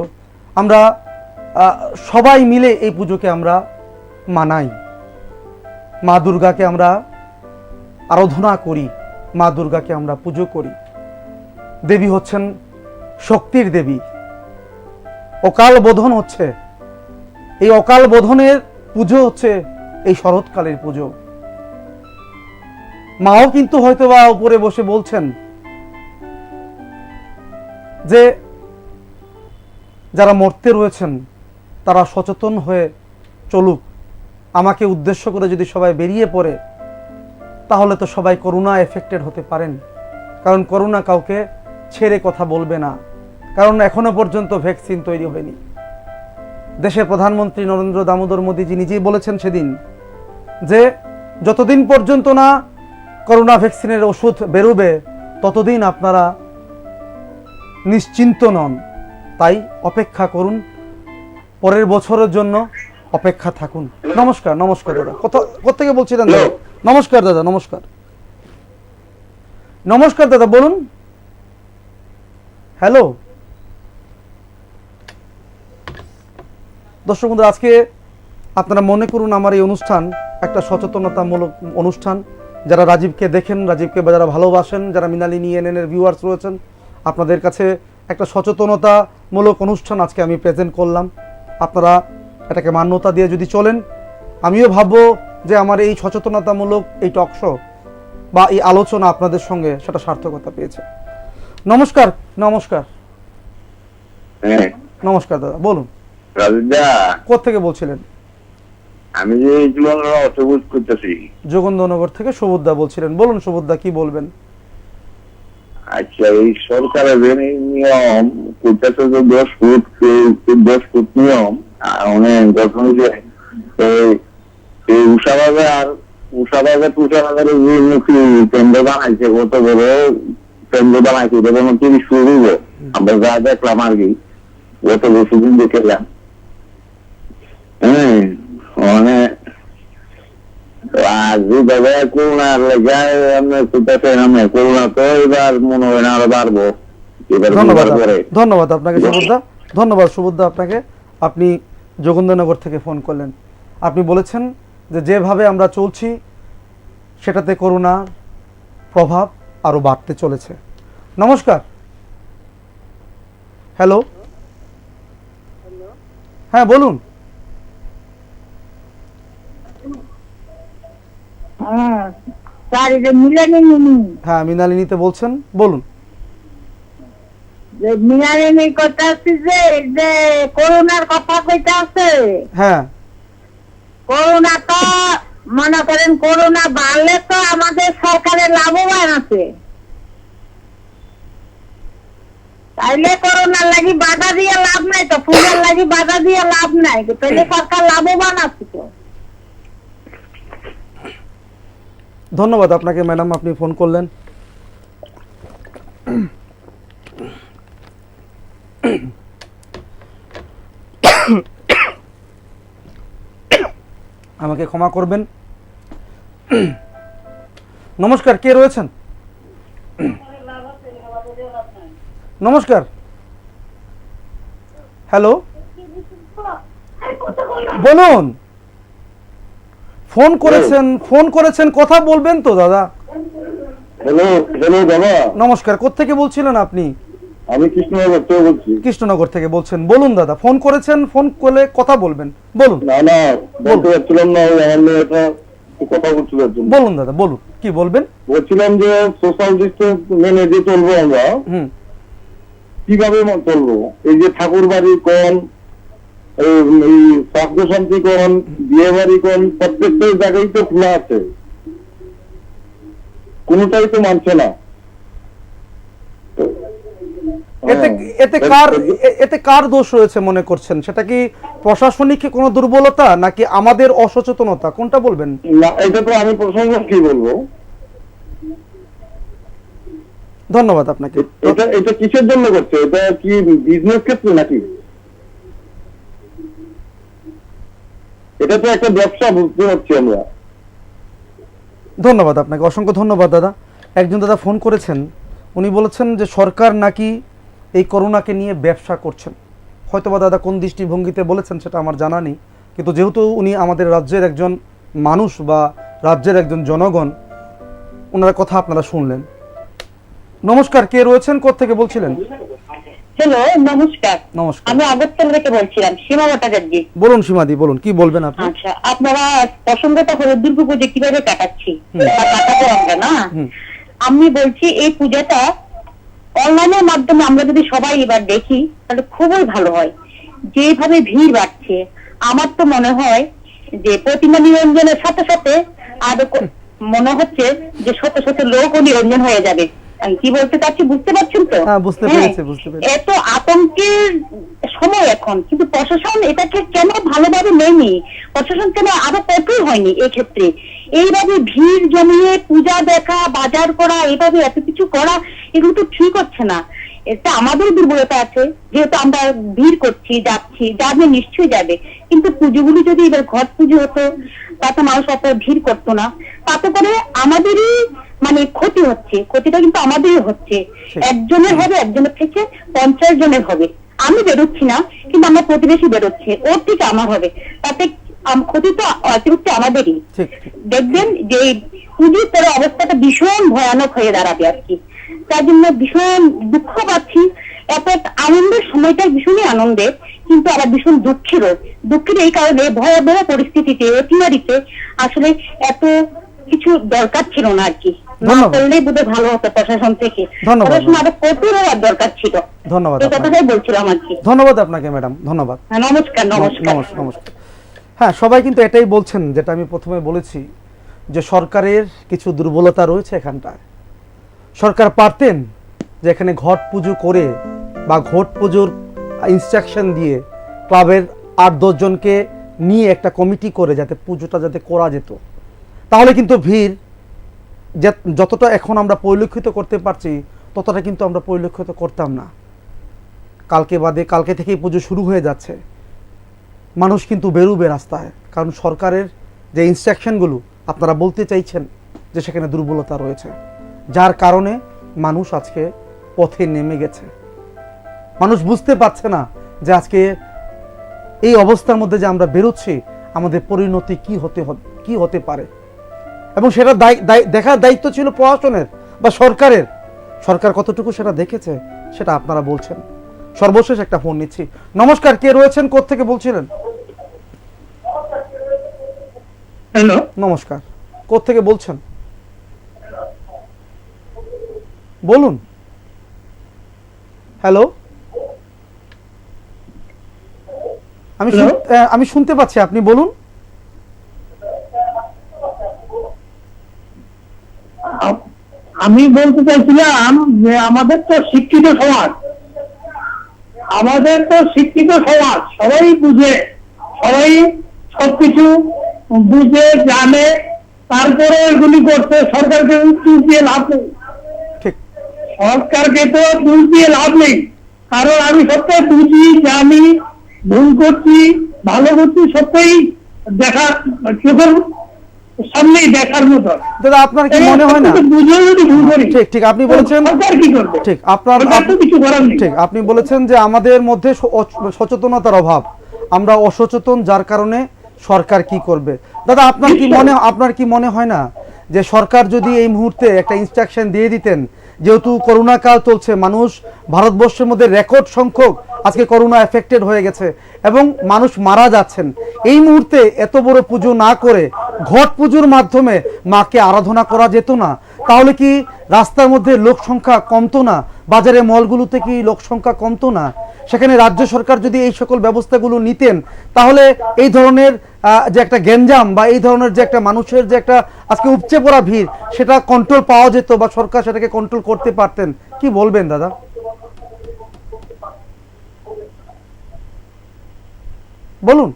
আমরা সবাই মিলে এই পুজোকে আমরা মানাই। মা দুর্গাকে আমরা আরাধনা করি, মা দুর্গাকে আমরা পুজো করি। দেবী হচ্ছেন শক্তির দেবী, অকাল বোধন হচ্ছে, এই অকাল বোধনের পুজো হচ্ছে এই শরৎকালের পুজো। মাও কিন্তু হয়তো বা উপরে বসে বলছেন যে যারা মরতে রয়েছেন তারা সচেতন হয়ে চলুক। আমাকে উদ্দেশ্য করে যদি সবাই বেরিয়ে পড়ে, তাহলে তো সবাই করোনা এফেক্টেড হতে পারেন, কারণ করোনা কাউকে ছেড়ে কথা বলবে না, কারণ এখনো পর্যন্ত ভ্যাকসিন তৈরি হয়নি। দেশের প্রধানমন্ত্রী নরেন্দ্র দামোদর মোদীজি নিজেই বলেছেন সেদিন যে যতদিন পর্যন্ত না করোনা ভ্যাকসিনের ওষুধ বেরোবে ততদিন আপনারা নিশ্চিন্ত নন। তাই অপেক্ষা করুন, পরের বছরের জন্য অপেক্ষা থাকুন। নমস্কার, নমস্কার দাদা, কোথা থেকে বলছিলেন? নমস্কার দাদা, নমস্কার। নমস্কার দাদা, বলুন। হ্যালো দর্শক বন্ধু, আজকে আপনারা মনে করুন আমার এই অনুষ্ঠান একটা সচেতনতামূলক অনুষ্ঠান। যারা রাজীবকে দেখেন, রাজীবকে যারা ভালোবাসেন, যারা মৃণালিনী এনএন এর ভিউয়ার্স রয়েছেন, আপনাদের কাছে একটা সচেতনতামূলক অনুষ্ঠান আজকে আমি প্রেজেন্ট করলাম। আপনারা এটাকে মান্যতা দিয়ে যদি চলেন, আমিও ভাববো যে আমার এই সচেতনতামূলক এই টক শো বা এই আলোচনা আপনাদের সঙ্গে সেটা সার্থকতা পেয়েছে। নমস্কার। নমস্কার। হ্যাঁ নমস্কার দাদা, বলুন। রাজুদা, কোত্থেকে বলছিলেন? আমি যে জীবনের অসবুজ করতেছি। যোগেন্দ্রনগর থেকে সুবোধদা বলছিলেন, বলুন সুবোধদা, কি বলবেন? আচ্ছা, এই সরকারের যে নিয়ম করতেছে যে 10 ফুট নিয়ম অনেক গঠন যে এই উষাবাজারের যে মুখী কেন্দ্র বানাইছে, কত বড় কেন্দ্র বানাইছে, এটা কোনো কি শুরু আমরা যা দেখলাম আর কি, গত বছরদিন দেখলাম। হ্যাঁ, মানে করোনার লেগায় করোনা তো এবার মনে হয় না আরো বাড়বো। ধন্যবাদ আপনাকে সুবোধদা, ধন্যবাদ সুবোধদা আপনাকে। আপনি যোগেন্দ্রনগর থেকে ফোন করলেন। আপনি বলেছেন যে যেভাবে আমরা চলছি সেটাতে করোনার প্রভাব আরো বাড়তে চলেছে। নমস্কার। হ্যালো, হ্যাঁ বলুন। হ্যাঁ, মৃণালিনীতে বলছেন, বলুন। মৃণালিনীর কথা আছে যে করোনার কথা কইতে আছে। হ্যাঁ, করোনা তো মনে করেন করোনা বাড়লে তো আমাদের সরকারের লাভবান আছে, তাইলে করোনার লাগি বাধা দিয়ে লাভ নাই, তো পূজার লাগি বাধা দিয়ে লাভ নাই, তাইলে সরকার লাভবান আছে তো। ধন্যবাদ আপনাকে ম্যাডাম, আপনি ফোন করলেন। আমাকে ক্ষমা করবেন। নমস্কার, কে রয়েছেন? নমস্কার। হ্যালো, বলুন। ফোন করেছেন কথা বলবেন তো দাদা? হ্যালো হ্যালো দাদা, নমস্কার, কোত্থেকে বলছিলেন আপনি? আমি কৃষ্ণনগর থেকে বলছি। কৃষ্ণনগর থেকে বলছেন, বলুন দাদা। ফোন করেছেন, ফোন করলে কথা বলবেন, বলুন। না বলতে পারছিলাম না, আমার মেয়ে একটা কথা বলছিল। বলুন দাদা, বলুন, কি বলবেন? বলছিলাম যে সোশ্যাল ডিস্টেন্স মেনে যে চলবো আমরা, কিভাবে চলবো? এই যে ঠাকুর বাড়ি কোন, এই স্বাস্থ্য শান্তি কোন, বিয়ে বাড়ি কোন, প্রত্যেকটা জায়গায় তো খোলা আছে, কোনটাই তো মানছে না। এতে কার দোষ রয়েছে মনে করছেন? সেটা কি প্রশাসনিক কোনো দুর্বলতা নাকি আমাদের অসচেতনতা, কোনটা বলবেন? না, এটা তো আমি প্রশাসন কি বলবো। ধন্যবাদ আপনাকে। এটা কিসের জন্য করছে? এটা কি বিজনেস ক্ষেত্রে নাকি? এটা তো একটা ব্যবসা, বুঝতে পারছি আমরা। ধন্যবাদ আপনাকে, অসংখ্য ধন্যবাদ দাদা। একজন দাদা ফোন করেছেন, উনি বলেছেন যে সরকার নাকি এই করোনাকে নিয়ে ব্যবসা করছেন। হয়তোবা দাদা কোন দৃষ্টিভঙ্গিতে বলেছেন সেটা আমার জানা নেই, কিন্তু যেহেতু উনি আমাদের রাজ্যের একজন মানুষ বা রাজ্যের একজন জনগণ, ওনার কথা আপনারা শুনলেন। নমস্কার, কে রয়েছেন, কোত্থেকে বলছিলেন? হ্যালো, নমস্কার। নমস্কার, আমি আগরতলা থেকে বলছিলাম, সীমা ভট্টাচার্য। বলুন সীমাদি, বলুন, কি বলবেন আপনি? আচ্ছা, আপনারা প্রসঙ্গটা হলো দুর্গাপুজো কিভাবে কাটাচ্ছি কাটাবো আমরা না। আমি বলছি এই পূজাটা অনলাইনের মাধ্যমে আমরা যদি সবাই এবার দেখি তাহলে খুবই ভালো হয়। যেভাবে ভিড় বাড়ছে, আমার তো মনে হয় যে প্রতিমা নিরঞ্জনের সাথে সাথে আরো মনে হচ্ছে যে শত শত লোকও নিরঞ্জন হয়ে যাবে। আমি কি বলতে চাচ্ছি বুঝতে পারছেন তো? বুঝতে পেরেছি। এত আতঙ্কের সময় এখন, কিন্তু প্রশাসন এটাকে কেন ভালোভাবে নেয়নি? প্রশাসন কেন আরো কঠোর হয়নি এক্ষেত্রে? এইভাবে ভিড় জমিয়ে পূজা দেখা, বাজার করা, এইভাবে এত কিছু করা, এগুলো তো ঠিক হচ্ছে না। এটা আমাদের দুর্বলতা আছে, যেহেতু আমরা ভিড় করছি, যাচ্ছি, যাবে নিশ্চয়ই যাবে, কিন্তু পুজোগুলি যদি এবার ঘট পুজো হতো তাতে মানুষ অত ভিড় করতো না, তাতে করে আমাদেরই মানে ক্ষতি হচ্ছে, ক্ষতিটা কিন্তু আমাদেরই হচ্ছে। একজনের হবে, একজনের থেকে 50 জনের হবে। আমি বেরোচ্ছি না, কিন্তু আমার প্রতিবেশী বেরোচ্ছে, ওর থেকে আমার হবে, তাতে ক্ষতি তো অতিরিক্ত আমাদেরই। দেখবেন যে পুজোর পরে অবস্থাটা ভীষণ ভয়ানক হয়ে দাঁড়াবে আর কি। তার জন্য ভীষণ দুঃখ পাচ্ছি। এত আনন্দের সময়টা ভীষণই আনন্দের, কিন্তু আবার ভীষণ দুঃখের এই কারণে ভয়াবহ পরিস্থিতিতে অতিমারিতে আসলে এত কিছু দরকার ছিল না আর কি। না করলেই বোধহয় ভালো হতো প্রশাসন থেকে। আরো কঠোর হওয়ার দরকার ছিল। ধন্যবাদ, এই কথাটাই বলছিলাম আর কি। ধন্যবাদ আপনাকে ম্যাডাম, ধন্যবাদ। নমস্কার। নমস্কার। হ্যাঁ, সবাই কিন্তু এটাই বলছেন, যেটা আমি প্রথমে বলেছি যে সরকারের কিছু দুর্বলতা রয়েছে এখানটায়। সরকার পারতেন যে এখানে ঘট পুজো করে বা ঘট পুজোর ইনস্ট্রাকশন দিয়ে ক্লাবের 8-10 জনকে নিয়ে একটা কমিটি করে যাতে পুজোটা যাতে করা যেত, তাহলে কিন্তু ভিড় যতটা এখন আমরা পরিলক্ষিত করতে পারছি ততটা কিন্তু আমরা পরিলক্ষিত করতাম না। কালকে থেকেই পুজো শুরু হয়ে যাচ্ছে, মানুষ কিন্তু বেরোবে রাস্তায়, কারণ সরকারের যে ইনস্ট্রাকশনগুলো আপনারা বলতে চাইছেন যে সেখানে দুর্বলতা রয়েছে, যার কারণে মানুষ আজকে পথে নেমে গেছে। মানুষ বুঝতে পারছে না যে আজকে এই অবস্থার মধ্যে যে আমরা বেরোচ্ছি আমাদের পরিণতি কি হতে পারে, এবং সেটা দেখার দায়িত্ব ছিল প্রশাসনের বা সরকারের। সরকার কতটুকু সেটা দেখেছে সেটা আপনারা বলছেন। সর্বশেষ একটা ফোন নিচ্ছি। নমস্কার, কে রয়েছেন, কোত্থেকে বলছিলেন? হ্যালো, নমস্কার, কোত্থেকে বলছেন বলুন। হ্যালো, আমি শুনতে পাচ্ছি, আপনি বলুন। আমি বলতে চাইছিলাম যে আমাদের তো শিক্ষিত সমাজ, সবাই বুঝে, সবাই সবকিছু বুঝে জানে, তারপরে এগুলি করতে সরকারকে দোষ দিয়ে লাভ নেই। সরকারকে তো দোষ দিয়ে লাভ নেই, কারণ আমি সবটাই বুঝি, জানি, ভুল করছি, ভালো করছি, সবটাই দেখা চোখের সামনেই দেখার মতো। দাদা, আপনার কি মনে হয় না বুঝে যদি ভুল করি, ঠিক আপনি বলেছেন, সরকার কি করবে? ঠিক কিছু করার নেই। ঠিক আপনি বলেছেন যে আমাদের মধ্যে সচেতনতার অভাব, আমরা অসচেতন, যার কারণে সরকার কি করবে। দাদা, আপনার কি মনে হয় না যে সরকার যদি এই মুহূর্তে একটা ইনস্ট্রাকশন দিয়ে দিতেন, যেহেতু করোনা কাল চলছে, মানুষ ভারতবর্ষের মধ্যে রেকর্ড সংখ্যক আজকে করোনা এফেক্টেড হয়ে গেছে এবং মানুষ মারা যাচ্ছেন, এই মুহূর্তে এত বড় পুজো না করে ঘট পুজোর মাধ্যমে মাকে আরাধনা করা যেত না? তাহলে কি রাস্তার মধ্যে লোক সংখ্যা কমতো না? বাজারে মলগুলোতে কি লোক সংখ্যা কমতো না? সেখানে রাজ্য সরকার যদি এই সকল ব্যবস্থাগুলো নিতেন, তাহলে এই ধরনের যে একটা গ্যাঞ্জাম বা এই ধরনের যে একটা মানুষের যে একটা আজকে উপচে পড়া ভিড়, সেটা কন্ট্রোল পাওয়া যেত বা সরকার সেটাকে কন্ট্রোল করতে পারতেন। কি বলবেন দাদা? বলুন।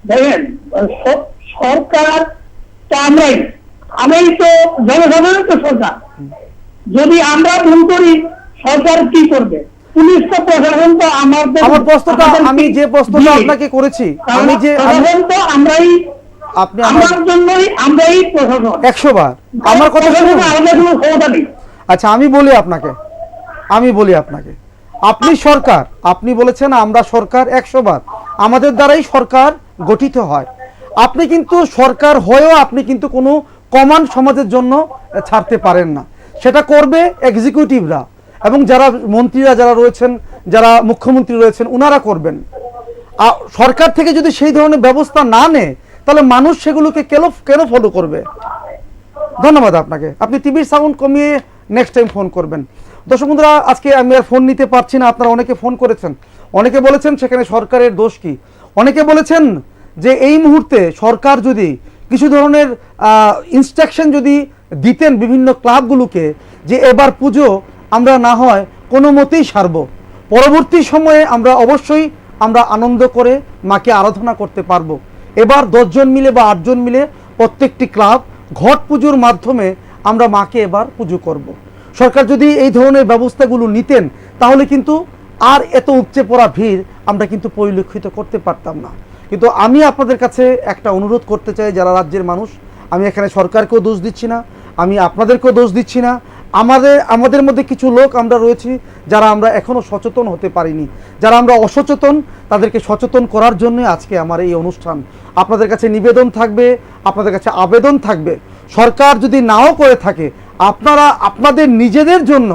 দেখেন, সরকার তো আমরাই তো জনসাধারণ তো সরকার। যদি আমরা ভুল করি, সরকার কি করবে? পুলিশ তো, প্রশাসন তো আমাদের। আমার প্রশ্নটা, আমি যে প্রশ্নটা আপনাকে করেছি, আমি যে আমরাই, আপনি আমার জন্যই আমরাই প্রশাসন 100 বার আমার কথা শুনুন। আমাদের কোনো ক্ষমতা নেই। আচ্ছা, আমি বলি আপনাকে, আপনি সরকার, আপনি বলেছেন আমরা সরকার 100 বার, আমাদের দ্বারাই সরকার গঠিত হয়। আপনি কিন্তু সরকার হয়েও আপনি কিন্তু কোনো কমান্ড সমাজের জন্য ছাড়তে পারেন না, সেটা করবে এক্সিকিউটিভরা এবং যারা মন্ত্রীরা যারা রয়েছেন, যারা মুখ্যমন্ত্রী রয়েছেন, ওনারা করবেন। সরকার থেকে যদি সেই ধরনের ব্যবস্থা না নেয়, তাহলে মানুষ সেগুলোকে কেন ফলো করবে? ধন্যবাদ আপনাকে। আপনি টিভির সাউন্ড কমিয়ে নেক্সট টাইম ফোন করবেন। দর্শক বন্ধুরা, আজকে আমি আর ফোন নিতে পারছি না। আপনারা অনেকে ফোন করেছেন, অনেকে বলেছেন সেখানে সরকারের দোষ কি, অনেকে বলেছেন যে এই মুহূর্তে সরকার যদি কিছু ধরনের ইনস্ট্রাকশন যদি দিতেন বিভিন্ন ক্লাবগুলোকে, যে এবার পুজো আমরা না হয় কোনো মতেই সারব, পরবর্তী সময়ে আমরা অবশ্যই আনন্দ করে মাকে আরাধনা করতে পারবো। এবার 10 জন মিলে বা 8 জন মিলে প্রত্যেকটি ক্লাব ঘট পুজোর মাধ্যমে আমরা মাকে এবার পুজো করব। সরকার যদি এই ধরনের ব্যবস্থাগুলো নিতেন, তাহলে কিন্তু আর এত উপচে পড়া ভিড় আমরা কিন্তু পরিলক্ষিত করতে পারতাম না। কিন্তু আমি আপনাদের কাছে একটা অনুরোধ করতে চাই, যারা রাজ্যের মানুষ, আমি এখানে সরকারকেও দোষ দিচ্ছি না, আমি আপনাদেরকেও দোষ দিচ্ছি না। আমাদের মধ্যে কিছু লোক আমরা রয়েছি যারা আমরা এখনও সচেতন হতে পারিনি, যারা আমরা অসচেতন, তাদেরকে সচেতন করার জন্য আজকে আমার এই অনুষ্ঠান। আপনাদের কাছে নিবেদন থাকবে, আপনাদের কাছে আবেদন থাকবে, সরকার যদি নাও করে থাকে, আপনারা আপনাদের নিজেদের জন্য,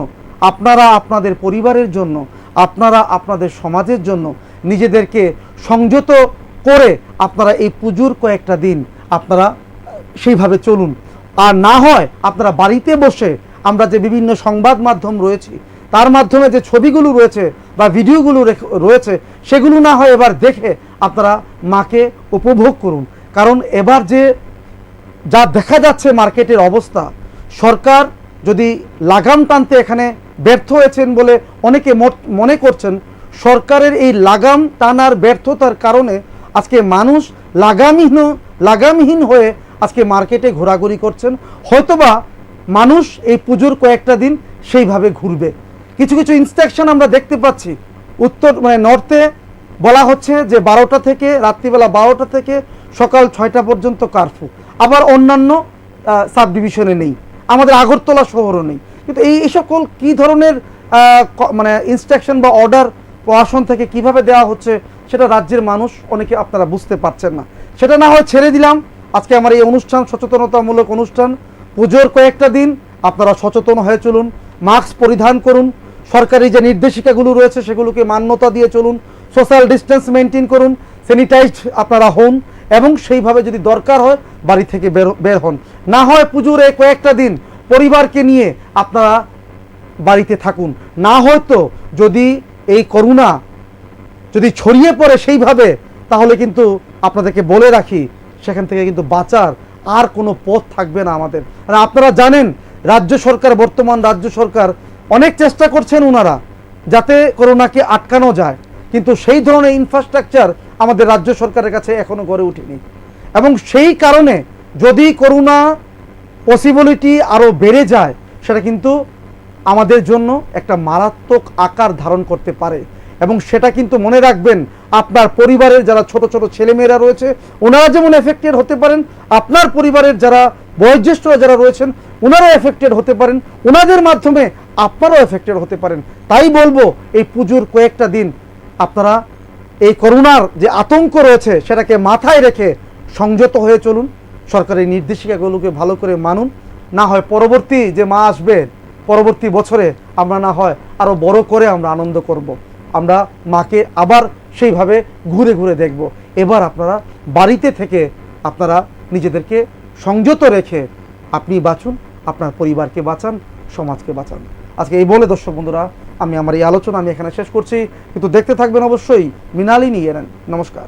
আপনারা আপনাদের পরিবারের জন্য, আপনারা আপনাদের সমাজের জন্য নিজেদেরকে সংযত করে আপনারা এই পুজোর কয়েকটা দিন আপনারা সেইভাবে চলুন। আর না হয় আপনারা বাড়িতে বসে আমরা যে বিভিন্ন সংবাদ মাধ্যম রয়েছে তার মাধ্যমে যে ছবিগুলো রয়েছে বা ভিডিওগুলো রয়েছে সেগুলো না হয় এবার দেখে আপনারা মাকে উপভোগ করুন। কারণ এবার যা দেখা যাচ্ছে মার্কেটের অবস্থা, সরকার যদি লাগাম টানতে এখানে ব্যর্থ হয়েছেন বলে অনেকে মনে করছেন, সরকারের এই লাগাম টানার ব্যর্থতার কারণে আজকে মানুষ লাগামহীন হয়ে আজকে মার্কেটে ঘোরাঘুরি করছেন। হয়তোবা মানুষ এই পুজোর কয়েকটা দিন সেইভাবে ঘুরবে। কিছু কিছু ইনস্ট্রাকশন আমরা দেখতে পাচ্ছি, নর্থে বলা হচ্ছে যে 12টা থেকে রাত্রিবেলা 12টা থেকে সকাল 6টা পর্যন্ত কারফিউ, আবার অন্যান্য সাব ডিভিশনে নেই, আমাদের আগরতলা শহরও নেই। কিন্তু এই সকল কী ধরনের ইনস্ট্রাকশন বা অর্ডার প্রশাসন থেকে কিভাবে দেওয়া হচ্ছে সেটা রাজ্যের মানুষ অনেকে আপনারা বুঝতে পারছেন না। সেটা না হয় ছেড়ে দিলাম। আজকে আমার এই অনুষ্ঠান সচেতনতামূলক অনুষ্ঠান, পুজোর কয়েকটা দিন আপনারা সচেতন হয়ে চলুন, মাস্ক পরিধান করুন, সরকারি যে নির্দেশিকাগুলো রয়েছে সেগুলোকে মান্যতা দিয়ে চলুন, সোশ্যাল ডিস্টেন্স মেনটেন করুন, স্যানিটাইজড আপনারা হন, এবং সেইভাবে যদি দরকার হয় বাড়ি থেকে বের হন। না হয় পুজোর এই কয়েকটা দিন পরিবারকে নিয়ে আপনারা বাড়িতে থাকুন। না হয়তো যদি এই করোনা যদি ছড়িয়ে পড়ে সেইভাবে, তাহলে কিন্তু আপনাদেরকে বলে রাখি সেখান থেকে কিন্তু বাঁচার আর কোনো পথ থাকবে না আমাদের। আর আপনারা জানেন রাজ্য সরকার, বর্তমান রাজ্য সরকার অনেক চেষ্টা করছেন ওনারা যাতে করোনাকে আটকানো যায়, কিন্তু সেই ধরনের ইনফ্রাস্ট্রাকচার আমাদের রাজ্য সরকারের কাছে এখনও গড়ে ওঠেনি। এবং সেই কারণে যদি করোনা পসিবিলিটি আরও বেড়ে যায়, সেটা কিন্তু আমাদের জন্য একটা মারাত্মক আকার ধারণ করতে পারে। এবং সেটা কিন্তু মনে রাখবেন, আপনার পরিবারের যারা ছোট ছোট ছেলেমেয়েরা রয়েছে ওনারা যেমন এফেক্টেড হতে পারেন, আপনার পরিবারের যারা বয়োজ্যেষ্ঠরা যারা রয়েছেন ওনারাও এফেক্টেড হতে পারেন, ওনাদের মাধ্যমে আপনারাও এফেক্টেড হতে পারেন। তাই বলবো এই পুজোর কয়েকটা দিন আপনারা এই করোনার যে আতঙ্ক রয়েছে সেটাকে মাথায় রেখে সংযত হয়ে চলুন, সরকারি নির্দেশিকাগুলোকে ভালো করে মানুন। না হয় পরবর্তী যে মা আসবে, পরবর্তী বছরে আমরা না হয় আরও বড় করে আমরা আনন্দ করব, আমরা মাকে আবার সেইভাবে ঘুরে ঘুরে দেখব। এবার আপনারা বাড়িতে থেকে আপনারা নিজেদেরকে সংযত রেখে আপনি বাঁচুন, আপনার পরিবারকে বাঁচান, সমাজকে বাঁচান। আজকে এই বলে দর্শক বন্ধুরা আমি আমার এই আলোচনা এখানে শেষ করছি, কিন্তু দেখতে থাকবেন অবশ্যই মৃণালিনী এনএন। নমস্কার।